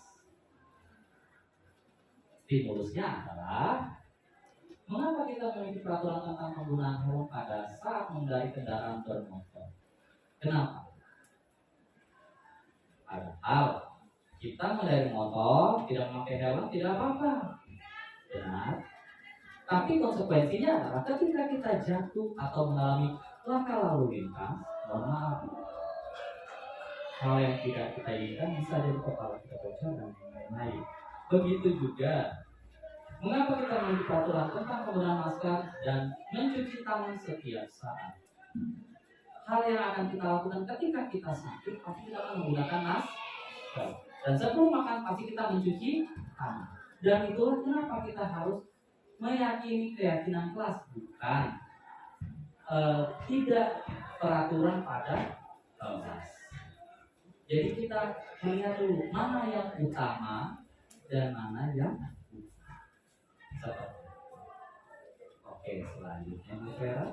Stimulusnya adalah mengapa kita memiliki peraturan tentang penggunaan helm pada saat mengendarai kendaraan bermotor? Kenapa? Padahal kita mengendarai motor tidak memakai helm tidak apa-apa, benar. Tapi konsekuensinya adalah ketika kita jatuh atau mengalami laka lalu lintas, mohon maaf, hal yang tidak kita inginkan bisa jadi kepala kita bocor dan lain-lain. Begitu juga, mengapa kita memiliki peraturan tentang penggunaan masker dan mencuci tangan setiap saat? Hal yang akan kita lakukan ketika kita sakit, pasti kita akan menggunakan masker. Dan sebelum makan, pasti kita mencuci tangan. Dan itulah kenapa kita harus meyakini keyakinan kelas, bukan tidak peraturan pada kelas. Jadi kita melihat dulu mana yang utama dan mana yang seperti. Oke, selanjutnya Bu Vera.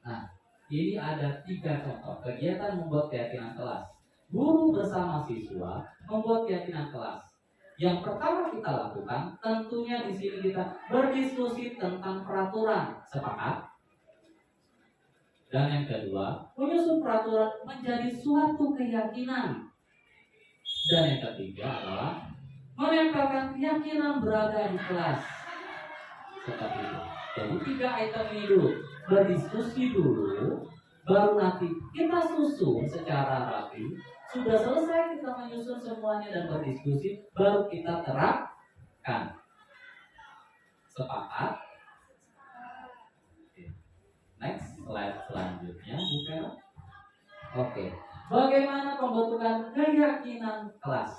Nah, ini ada 3 contoh kegiatan membuat keyakinan kelas. Guru bersama siswa membuat keyakinan kelas. Yang pertama kita lakukan, tentunya di sini kita berdiskusi tentang peraturan, sepakat? Dan yang kedua, menyusun peraturan menjadi suatu keyakinan. Dan yang ketiga adalah menempelkan keyakinan berada di kelas. Seperti itu. Jadi 3 item ini dulu, berdiskusi dulu, baru nanti kita susun secara rapi. Sudah selesai kita menyusun semuanya dan berdiskusi, baru kita terapkan. Sepakat? Next slide selanjutnya, Bu Vera. Oke, bagaimana pembentukan keyakinan kelas?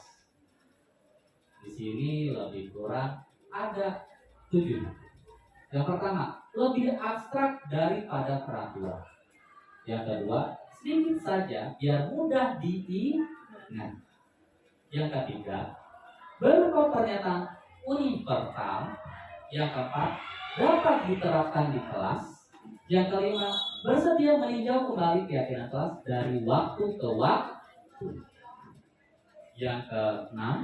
Di sini lebih kurang ada 7. Yang pertama, lebih abstrak daripada peraturan. Yang kedua, sedikit saja biar mudah diingat. Yang ketiga, berupa pernyataan universal. Yang keempat, dapat diterapkan di kelas. Yang kelima, bersedia meninjau kembali keyakinan kelas dari waktu ke waktu. Yang keenam,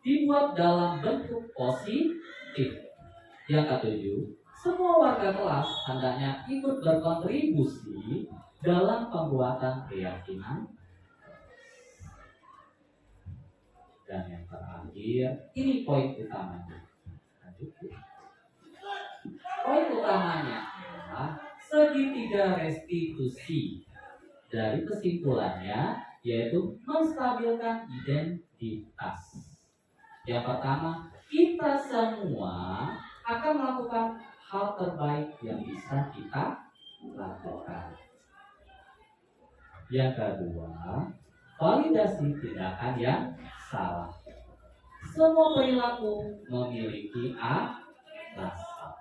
dibuat dalam bentuk positif. Yang ketujuh, semua warga kelas hendaknya ikut berkontribusi dalam pembuatan keyakinan. Dan yang terakhir, ini poin utamanya. Poin utamanya adalah segitiga restitusi. Dari kesimpulannya, yaitu menstabilkan identitas. Yang pertama, kita semua akan melakukan hal terbaik yang bisa kita lakukan. Yang kedua, validasi tindakan yang salah. Semua perilaku memiliki alasan.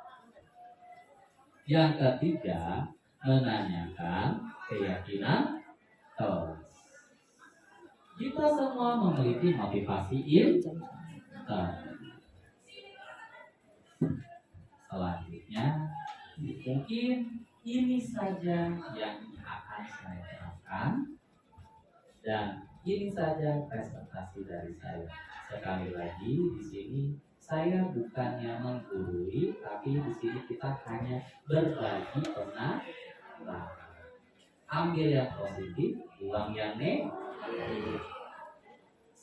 Yang ketiga, menanyakan keyakinan kelas. Kita semua memiliki motivasi internal. Selanjutnya, mungkin ini saja yang akan saya terangkan, dan ini saja presentasi dari saya. Sekali lagi di sini saya bukannya menggurui, tapi di sini kita hanya berbagi pengalaman. Ambil yang positif, buang yang negatif.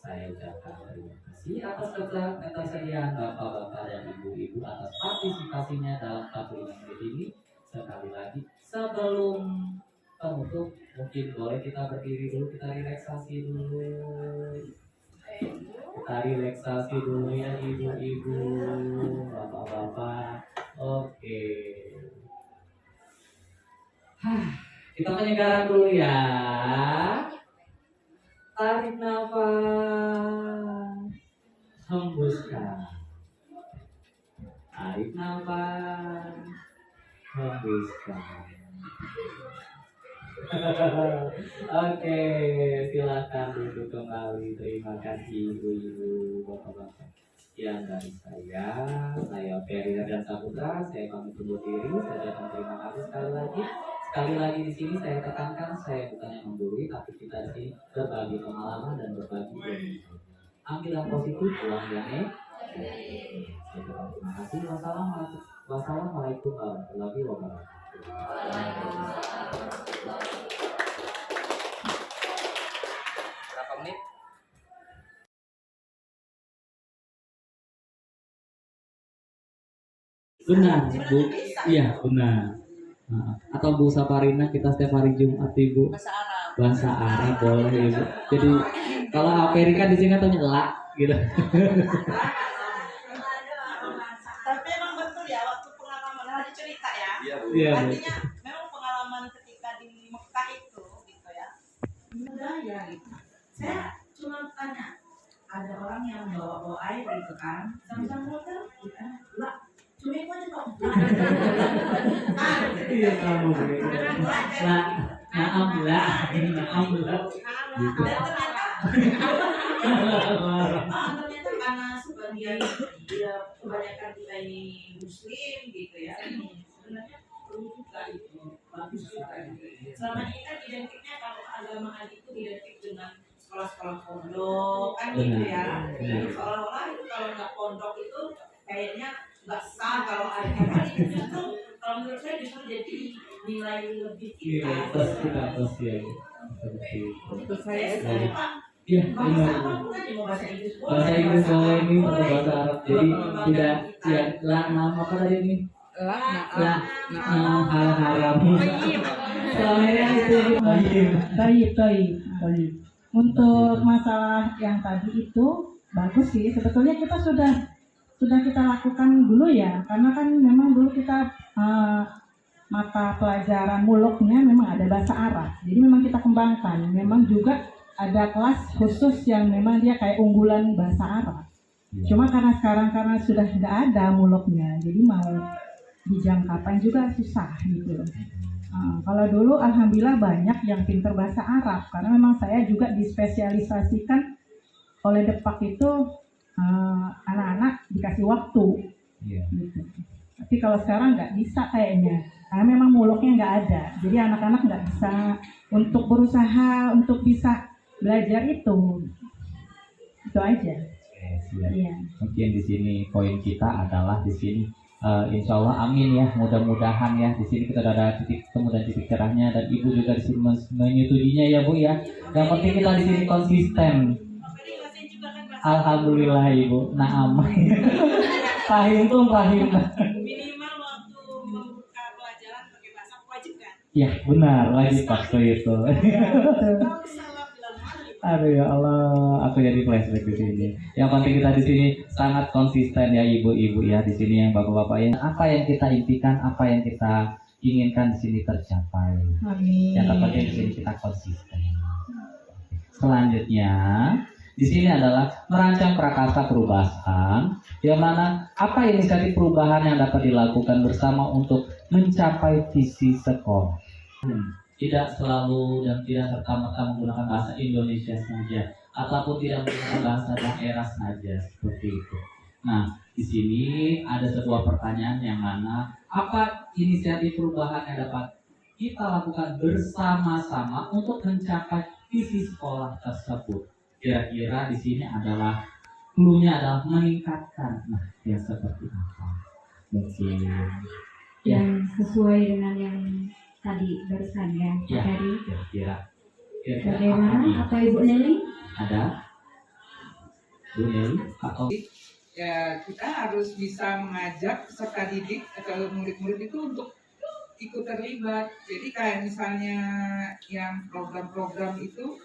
Saya ucapkan terima kasih atas ketersediaan Bapak-Bapak dan Ibu-Ibu atas partisipasinya dalam 45 menit ini. Sekali lagi, sebelum penutup, mungkin boleh kita berdiri dulu, kita relaksasi dulu. Kita relaksasi dulu ya Ibu-Ibu, Bapak-Bapak. Oke. Kita penyegaran dulu ya. Tarik nafas, hembuskan. Tarik nafas, hembuskan. Oke, silakan duduk kembali. Terima kasih Ibu-Ibu, Bapak-Bapak. Sekian dari saya Ferry dan Saputra. Saya pamit undur diri. Saya ucapkan terima kasih sekali lagi. Sekali lagi di sini saya tekankan, saya bukannya menggurui, tapi kita di sini berbagi pengalaman dan berbagi ilmu. Ambil yang positif, buang yang negatif. Terima kasih. Wassalamualaikum warahmatullahi wabarakatuh. Berapa menit? Benar, Bu. Iya, benar. Nah, atau Bu Saparina kita setiap hari Jumat Ibu. Bahasa Arab boleh Ibu. Jadi kalau Amerika di sini katanya la gitu. Tapi emang betul ya waktu pengalaman tadi cerita ya. Iya, Bu. Iya, Bu. Artinya memang pengalaman ketika di Mekah itu gitu ya. Mudah ya gitu. Saya cuma tanya, ada orang yang bawa air gitu kan, sama-sama water, gitu kan, lah, cuma itu aja kok. Iya, kamu begitu. Nah, alhamdulillah. Alhamdulillah. Dan ternyata karena sebagian ya kebanyakan kita ini muslim gitu ya, sebenarnya perlu juga itu bagus juga gitu. Selama ini kan identiknya kalau agama Ali itu identik dengan sekolah-sekolah pondok kan gitu ya. Benar. Seolah-olah itu kalau nggak pondok itu kayaknya nggak sah kalau agama itu justru kalau menurut saya justru jadi nilai lebih Iya, kita. terus kita terus ya. Seperti itu. Untuk saya sih Pak, Iya, bahasa benar. apa bukan cuma bahasa Inggris boleh. Bahasa Inggris boleh ini atau bahasa Arab. Jadi tidak ya lah nama apa tadi ini? Lah haram. Selama ini itu Baik. Untuk masalah yang tadi itu bagus sih. Sebetulnya kita sudah kita lakukan dulu ya, karena kan memang dulu kita mata pelajaran muluknya memang ada bahasa Arab. Jadi memang kita kembangkan. Memang juga ada kelas khusus yang memang dia kayak unggulan bahasa Arab. Cuma karena sekarang sudah nggak ada muluknya, jadi mau dijangkapan juga susah gitu. Kalau dulu alhamdulillah banyak yang pintar bahasa Arab karena memang saya juga dispesialisasikan oleh Depak itu anak-anak dikasih waktu. Iya. Gitu. Tapi kalau sekarang nggak bisa kayaknya karena memang muluknya nggak ada. Jadi anak-anak nggak bisa untuk berusaha untuk bisa belajar itu aja. Siap. Iya. Mungkin di sini poin kita adalah di sini insya Allah amin ya, mudah-mudahan ya di sini kita ada titik temu dan titik cerahnya dan ibu juga di sini menyetujuinya ya Bu ya. Yang penting kita di sini konsisten. Alhamdulillah Ibu. Naam. Rahim tuh rahim. Minimal waktu membuka pelajaran pakai bahasa wajib kan? Ya benar wajib waktu itu. Kalau salah bilang malu. Aduh ya Allah, aku jadi flashback di sini. Yang penting kita di sini sangat konsisten ya ibu-ibu ya di sini yang bapak-bapak ya. Apa yang kita impikan, apa yang kita inginkan di sini tercapai. Amin. Yang terpenting di sini kita konsisten. Selanjutnya di sini adalah merancang prakarsa perubahan, yang mana apa inisiatif perubahan yang dapat dilakukan bersama untuk mencapai visi sekolah. Tidak selalu dan tidak serta-merta menggunakan bahasa Indonesia saja, ataupun tidak menggunakan bahasa daerah saja seperti itu. Nah, di sini ada sebuah pertanyaan yang mana apa inisiatif perubahan yang dapat kita lakukan bersama-sama untuk mencapai visi sekolah tersebut. Kira-kira di sini adalah clue-nya adalah meningkatkan. Nah, yang seperti apa? Mungkin Yang sesuai dengan yang tadi barusan ya, Ya. Pak Heri. kira-kira Bagaimana? apa nih? Apa Ibu Nelly? Ada Bu Nelly atau Ya, kita harus bisa mengajak peserta didik atau murid-murid itu untuk ikut terlibat. Jadi kayak misalnya yang program-program itu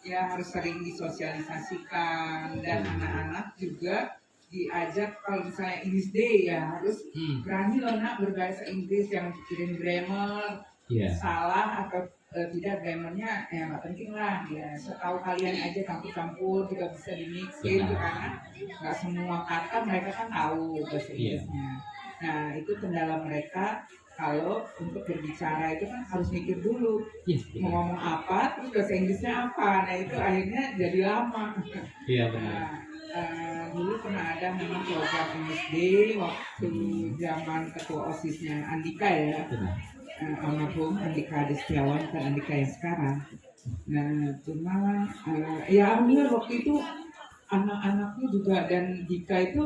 ya harus sering disosialisasikan dan anak-anak juga diajak kalau misalnya English Day ya harus berani loh nak berbahasa Inggris, yang pikirin grammar Iya. salah atau tidak grammarnya ya nggak penting lah ya, setahu kalian aja campur-campur juga bisa dimix gitu karena nggak semua kata mereka kan tahu bahasa Inggrisnya. Nah itu kendala mereka kalau untuk berbicara itu kan harus mikir dulu mau ngomong apa terus bahasa Inggrisnya apa, nah itu akhirnya jadi lama. Iya benar. Nah, dulu pernah ada memang program English Day waktu zaman ketua OSISnya Andika ya, Benar. almarhum Andika Destiawan dan Andika yang sekarang. Nah cuma ya alhamdulillah waktu itu anak-anaknya juga, dan Dika itu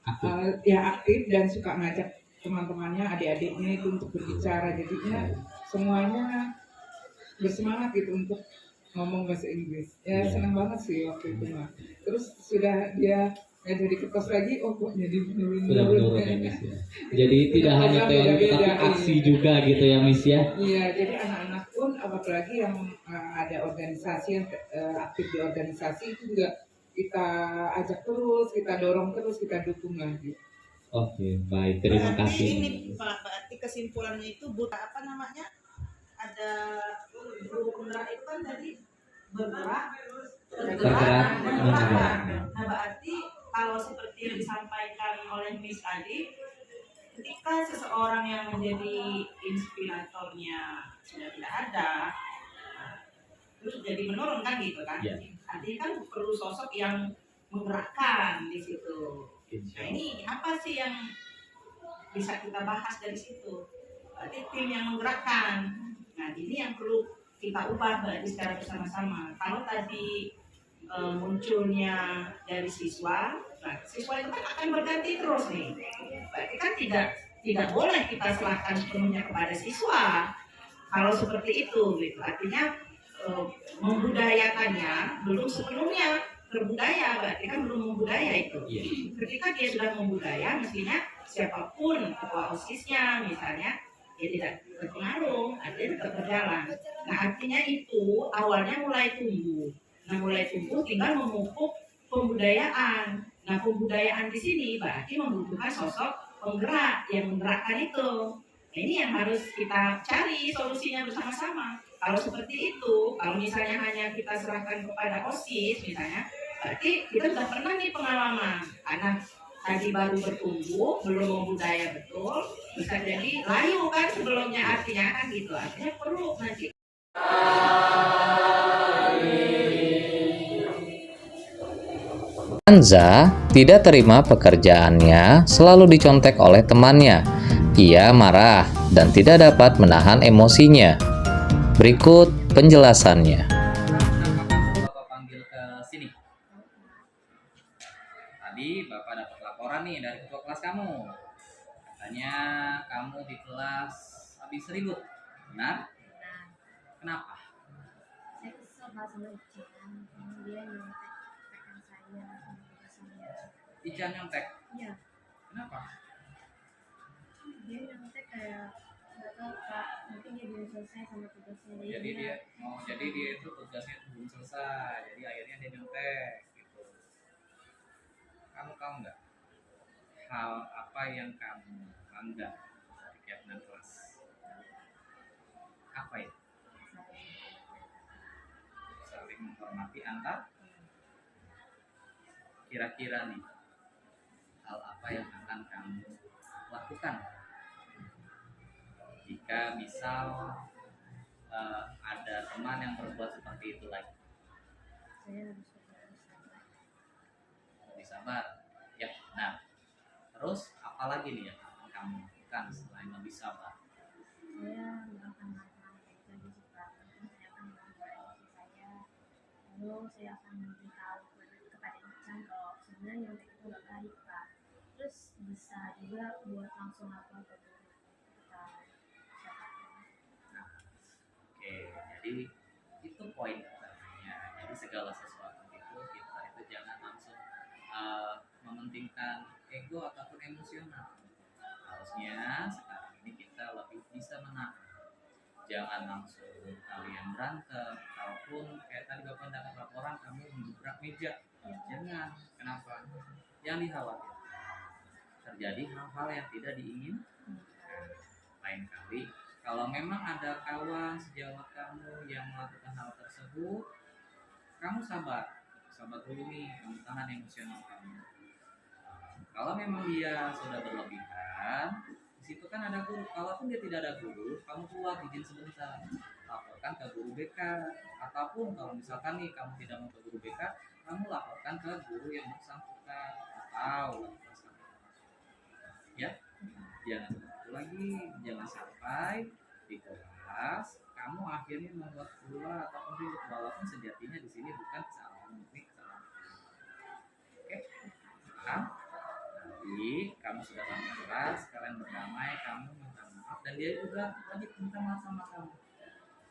Aktif. ya aktif dan suka ngajak teman-temannya, adik-adiknya itu untuk berbicara, jadinya semuanya bersemangat gitu untuk ngomong bahasa Inggris. Ya Iya. senang banget sih waktu itu mah. Terus sudah dia nggak jadi ke kos lagi, oh kok jadi Sudah menurun ya menurun. Miss ya. Jadi tidak hanya teori tapi aksi juga gitu ya Miss ya. Iya, jadi anak-anak pun apalagi yang ada organisasi, yang aktif di organisasi itu juga kita ajak terus, kita dorong terus, kita dukung lagi. Oke, baik. Terima Berarti kasih. ini Pak, berarti kesimpulannya itu buta apa namanya? Ada guru penggerak itu kan tadi bergerak, Bergerak, menggerak. Nah berarti kalau seperti yang disampaikan oleh Miss tadi, ketika seseorang yang menjadi inspiratornya sudah tidak ada, terus jadi menurun kan gitu kan? Ya. Artinya kan perlu sosok yang menggerakkan di situ. Nah ini apa sih yang bisa kita bahas dari situ? Berarti tim yang menggerakkan. Nah ini yang perlu kita ubah berarti secara bersama-sama. Kalau tadi munculnya dari siswa, nah siswa itu kan akan berganti terus nih. Berarti kan tidak boleh kita serahkan sepenuhnya kepada siswa. Kalau seperti itu, gitu. Artinya membudayakannya belum sepenuhnya berbudaya, berarti kan belum membudaya itu. Iya. Ketika dia sudah membudaya, mestinya siapapun ketua OSIS-nya misalnya, dia tidak berpengaruh, artinya tetap berjalan. Nah artinya itu awalnya mulai tumbuh. Nah mulai tumbuh tinggal memupuk pembudayaan. Nah pembudayaan di sini berarti membutuhkan sosok penggerak yang menggerakkan itu. Nah, ini yang harus kita cari solusinya bersama-sama. Kalau seperti itu, kalau misalnya hanya kita serahkan kepada OSIS misalnya, berarti kita sudah pernah nih pengalaman. Anak tadi baru bertumbuh, belum membudaya betul, bisa jadi layu kan sebelumnya, artinya kan gitu. Artinya perlu nanti. Anza tidak terima pekerjaannya selalu dicontek oleh temannya. Ia marah dan tidak dapat menahan emosinya. Berikut penjelasannya. Kenapa Bapak panggil ke sini? Tadi Bapak dapat laporan nih dari ketua kelas kamu. Katanya kamu di kelas habis ribut. Benar? Kenapa? Saya kesel banget sama Ican, karena dia nyontek rekan saya sama tugas saya. Ican nyontek. Iya, Kenapa? dia nyontek kayak nggak tahu Kak, mungkin dia belum selesai sama tugasnya. Jadi dia itu tugasnya belum selesai. Jadi akhirnya dia nyontek gitu. Kamu tahu nggak hal apa yang kamu bangga dari kegiatan kelas? Apa ya? Saling menghormati antar. Kira-kira nih hal apa yang akan kamu lakukan jika misal ada teman yang berbuat seperti itu lagi? Saya harus bersabar. Lebih sabar ya. Nah terus apa lagi nih yang akan kamu lakukan selain lebih sabar? Saya nggak akan marah lagi suka, mungkin saya akan menghargai saya. Lalu saya akan memberitahu kepada Ican kalau sebenarnya nyontek itu nggak baik Kak. Terus bisa juga buat langsung lapor ke guru. Oke, jadi itu poin pertamanya. Jadi segala sesuatu itu jangan langsung mementingkan ego ataupun emosional. Harusnya sekarang ini kita lebih bisa menahan. Jangan langsung kalian berantem, ataupun kayak tadi Bapak dapat laporan kamu mendobrak meja. Jangan. Kenapa? Yang dikhawatirkan terjadi hal-hal yang tidak diinginkan. Lain kali kalau memang ada kawan sejawat kamu yang melakukan hal tersebut, kamu sabar dulu nih, kamu tahan emosional kamu. Kalau memang dia sudah berlebihan, di situ kan ada guru. Kalaupun dia tidak ada guru, kamu keluar izin sebentar, laporkan ke guru BK. Ataupun kalau misalkan nih kamu tidak mau ke guru BK, kamu laporkan ke guru yang bersangkutan atau ya. Jangan seperti lagi, jangan sampai di kelas kamu akhirnya membuat pula ataupun ribut, walaupun sejatinya di sini bukan kesalahan murni, kesalahan Jadi kamu sudah sampai kelas, kalian berdamai, kamu minta maaf dan dia juga wajib minta maaf sama kamu.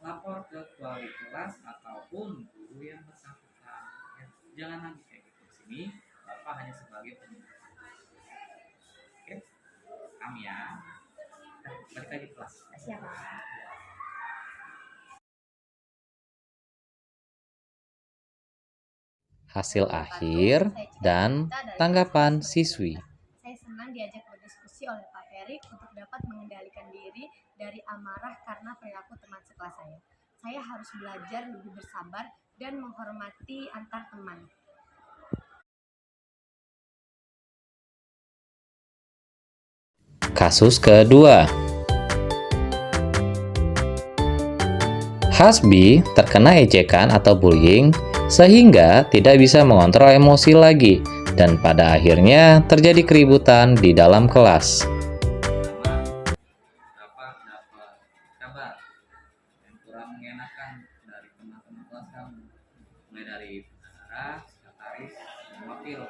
Lapor ke wali kelas ataupun guru yang bersangkutan. Ya, jangan lagi kayak gitu. Di sini Bapak hanya sebagai pengingat. Oke, kami ya. Balik lagi kelas. Siap. Hasil akhir dan tanggapan siswi. Saya senang diajak berdiskusi oleh Pak Ferry untuk dapat mengendalikan diri dari amarah karena perilaku teman sekelas saya. Saya harus belajar lebih bersabar dan menghormati antar teman. Kasus kedua. Hasbi terkena ejekan atau bullying sehingga tidak bisa mengontrol emosi lagi dan pada akhirnya terjadi keributan di dalam kelas. Bapak dapat kabar yang kurang mengenakan dari teman-teman kelas kamu, mulai dari pengarah, sekretaris, dan wakil.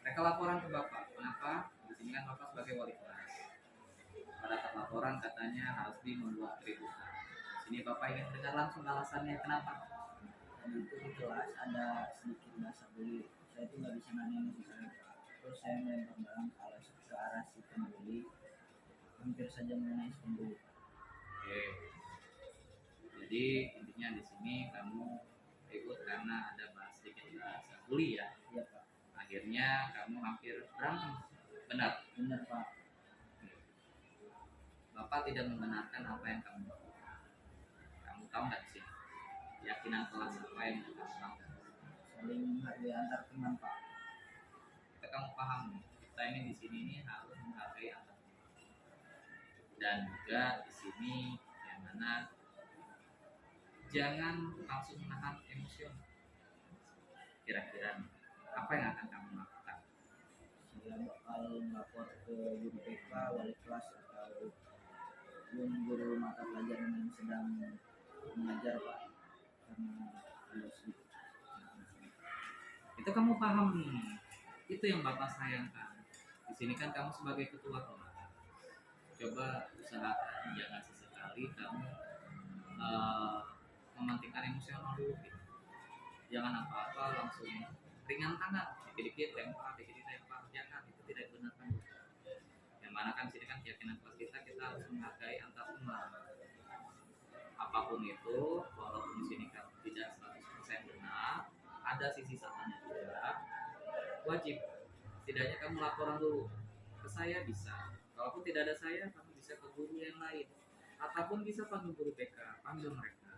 Mereka laporan ke Bapak. Kenapa? Di sini kan Bapak sebagai wali kelas. Pada saat laporan katanya Hasbi membuat keributan. Di sini Bapak ingin dengar langsung alasannya kenapa. Itu di kelas ada sedikit bahasa bully. Saya itu nggak bisa nanya saya, terus saya melempar barang ke arah si pembuli, hampir saja mengenai si pembuli. Oke. Jadi intinya di sini kamu ribut karena ada sedikit bahasa bully ya. Iya Pak. Akhirnya kamu hampir berantem. Benar? Benar Pak. Bapak tidak membenarkan apa yang kamu lakukan. Kamu tahu nggak sih keyakinan kelas apa yang kamu lakukan? Saling menghargai antar teman Pak. Kita kamu paham kita ini di sini ini harus menghargai antar teman. Dan juga di sini yang mana jangan langsung menahan emosional. Kira-kira apa yang akan kamu lakukan? Saya bakal melapor ke guru PK, wali kelas atau guru mata pelajaran yang sedang mengajar Pak, karena harus itu kamu paham nih, itu yang Bapak sayangkan. Di sini kan kamu sebagai ketua kelas, coba usahakan jangan sesekali kamu mementingkan emosional dulu gitu. Jangan apa-apa langsung ringan tangan, dikit-dikit lempar, jangan, itu tidak benar kan. Yang mana kan sini kan keyakinan kelas kita harus menghargai antar teman. Apapun itu, walaupun di sini kan tidak 100% benar, ada sisi salahnya juga. Wajib, setidaknya kamu laporan dulu ke saya bisa. Kalaupun tidak ada saya, kamu bisa ke guru yang lain, ataupun bisa panggil guru PK, panggil mereka.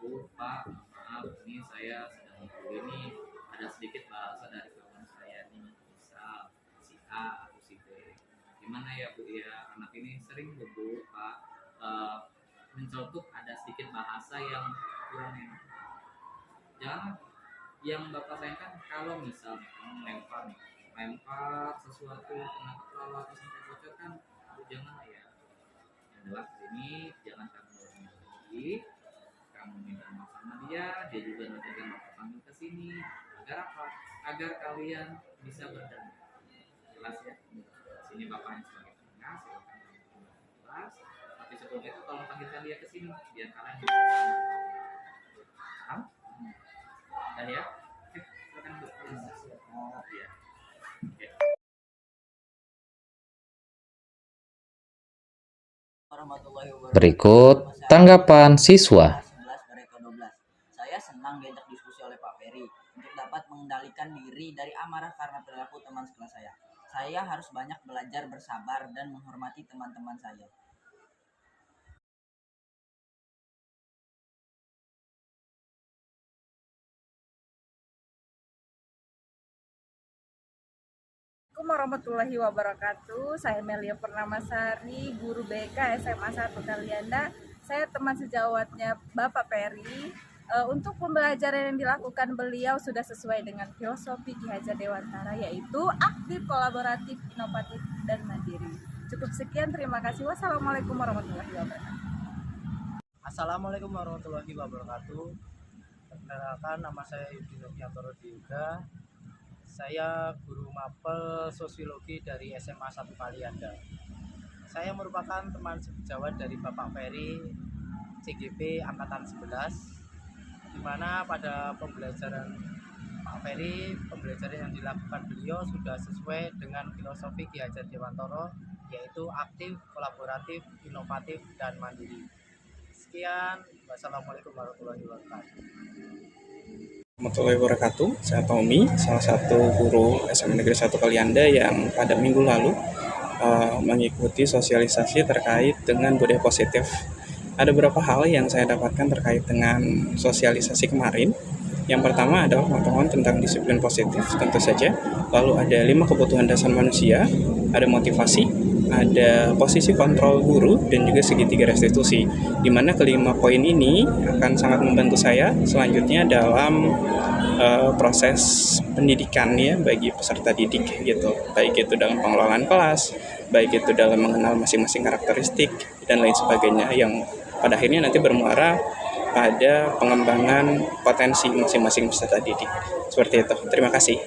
Bu, Pak, maaf, ini saya sedang ini ada sedikit bahasa dari kawan saya nih, misal si A atau si B. Gimana ya Bu ya, anak ini sering Bu, Pak mencelutuk ada sedikit bahasa yang kurang enak. Jangan, yang Bapak sayangkan kalau misalnya kamu lempar sesuatu kena kepala atau sampai bocor kan, jangan ya. Yang jelas ini jangan kamu lagi, kamu minta maaf sama dia juga nanti akan Bapak panggil ke sini. Agar apa? Agar kalian bisa berdamai. Jelas ya. Sini Bapak hanya sebagai penengah, silakan kamu kelas. Tapi sebelum itu tolong panggilkan dia ke sini biar kalian bisa paham? Dan ya, silakan Bu. Ya. Berikut tanggapan siswa. Saya senang diajak diskusi oleh Pak Ferry untuk dapat mengendalikan diri dari amarah karena perilaku teman sekelas saya. Saya harus banyak belajar bersabar dan menghormati teman-teman saya. Assalamualaikum warahmatullahi wabarakatuh. Saya Melia Pernamasari, guru BK SMA 1 Kalianda. Saya teman sejawatnya Bapak Ferry. Untuk pembelajaran yang dilakukan beliau sudah sesuai dengan filosofi Ki Hajar Dewantara, yaitu aktif, kolaboratif, inovatif, dan mandiri. Cukup sekian, terima kasih. Wassalamualaikum warahmatullahi wabarakatuh. Assalamualaikum warahmatullahi wabarakatuh. Perkenalkan, nama saya Yudi Noviantoro Diuga. Saya guru mapel sosiologi dari SMA 1 Kalianda. Saya merupakan teman sejawat dari Bapak Ferry CGP Angkatan 11, di mana pada pembelajaran Pak Ferry, pembelajaran yang dilakukan beliau sudah sesuai dengan filosofi Ki Hajar Dewantoro, yaitu aktif, kolaboratif, inovatif, dan mandiri. Sekian, wassalamualaikum warahmatullahi wabarakatuh. Warahmatullahi wabarakatuh. Saya Tommy, salah satu guru SMA Negeri 1 Kalianda yang pada minggu lalu mengikuti sosialisasi terkait dengan budaya positif. Ada beberapa hal yang saya dapatkan terkait dengan sosialisasi kemarin. Yang pertama adalah pengetahuan tentang disiplin positif, tentu saja. Lalu ada 5 kebutuhan dasar manusia, ada motivasi, ada posisi kontrol guru, dan juga segitiga restitusi. Di mana kelima poin ini akan sangat membantu saya selanjutnya dalam proses pendidikan ya bagi peserta didik gitu. Baik itu dalam pengelolaan kelas, baik itu dalam mengenal masing-masing karakteristik dan lain sebagainya yang pada akhirnya nanti bermuara pada pengembangan potensi masing-masing peserta didik. Seperti itu. Terima kasih.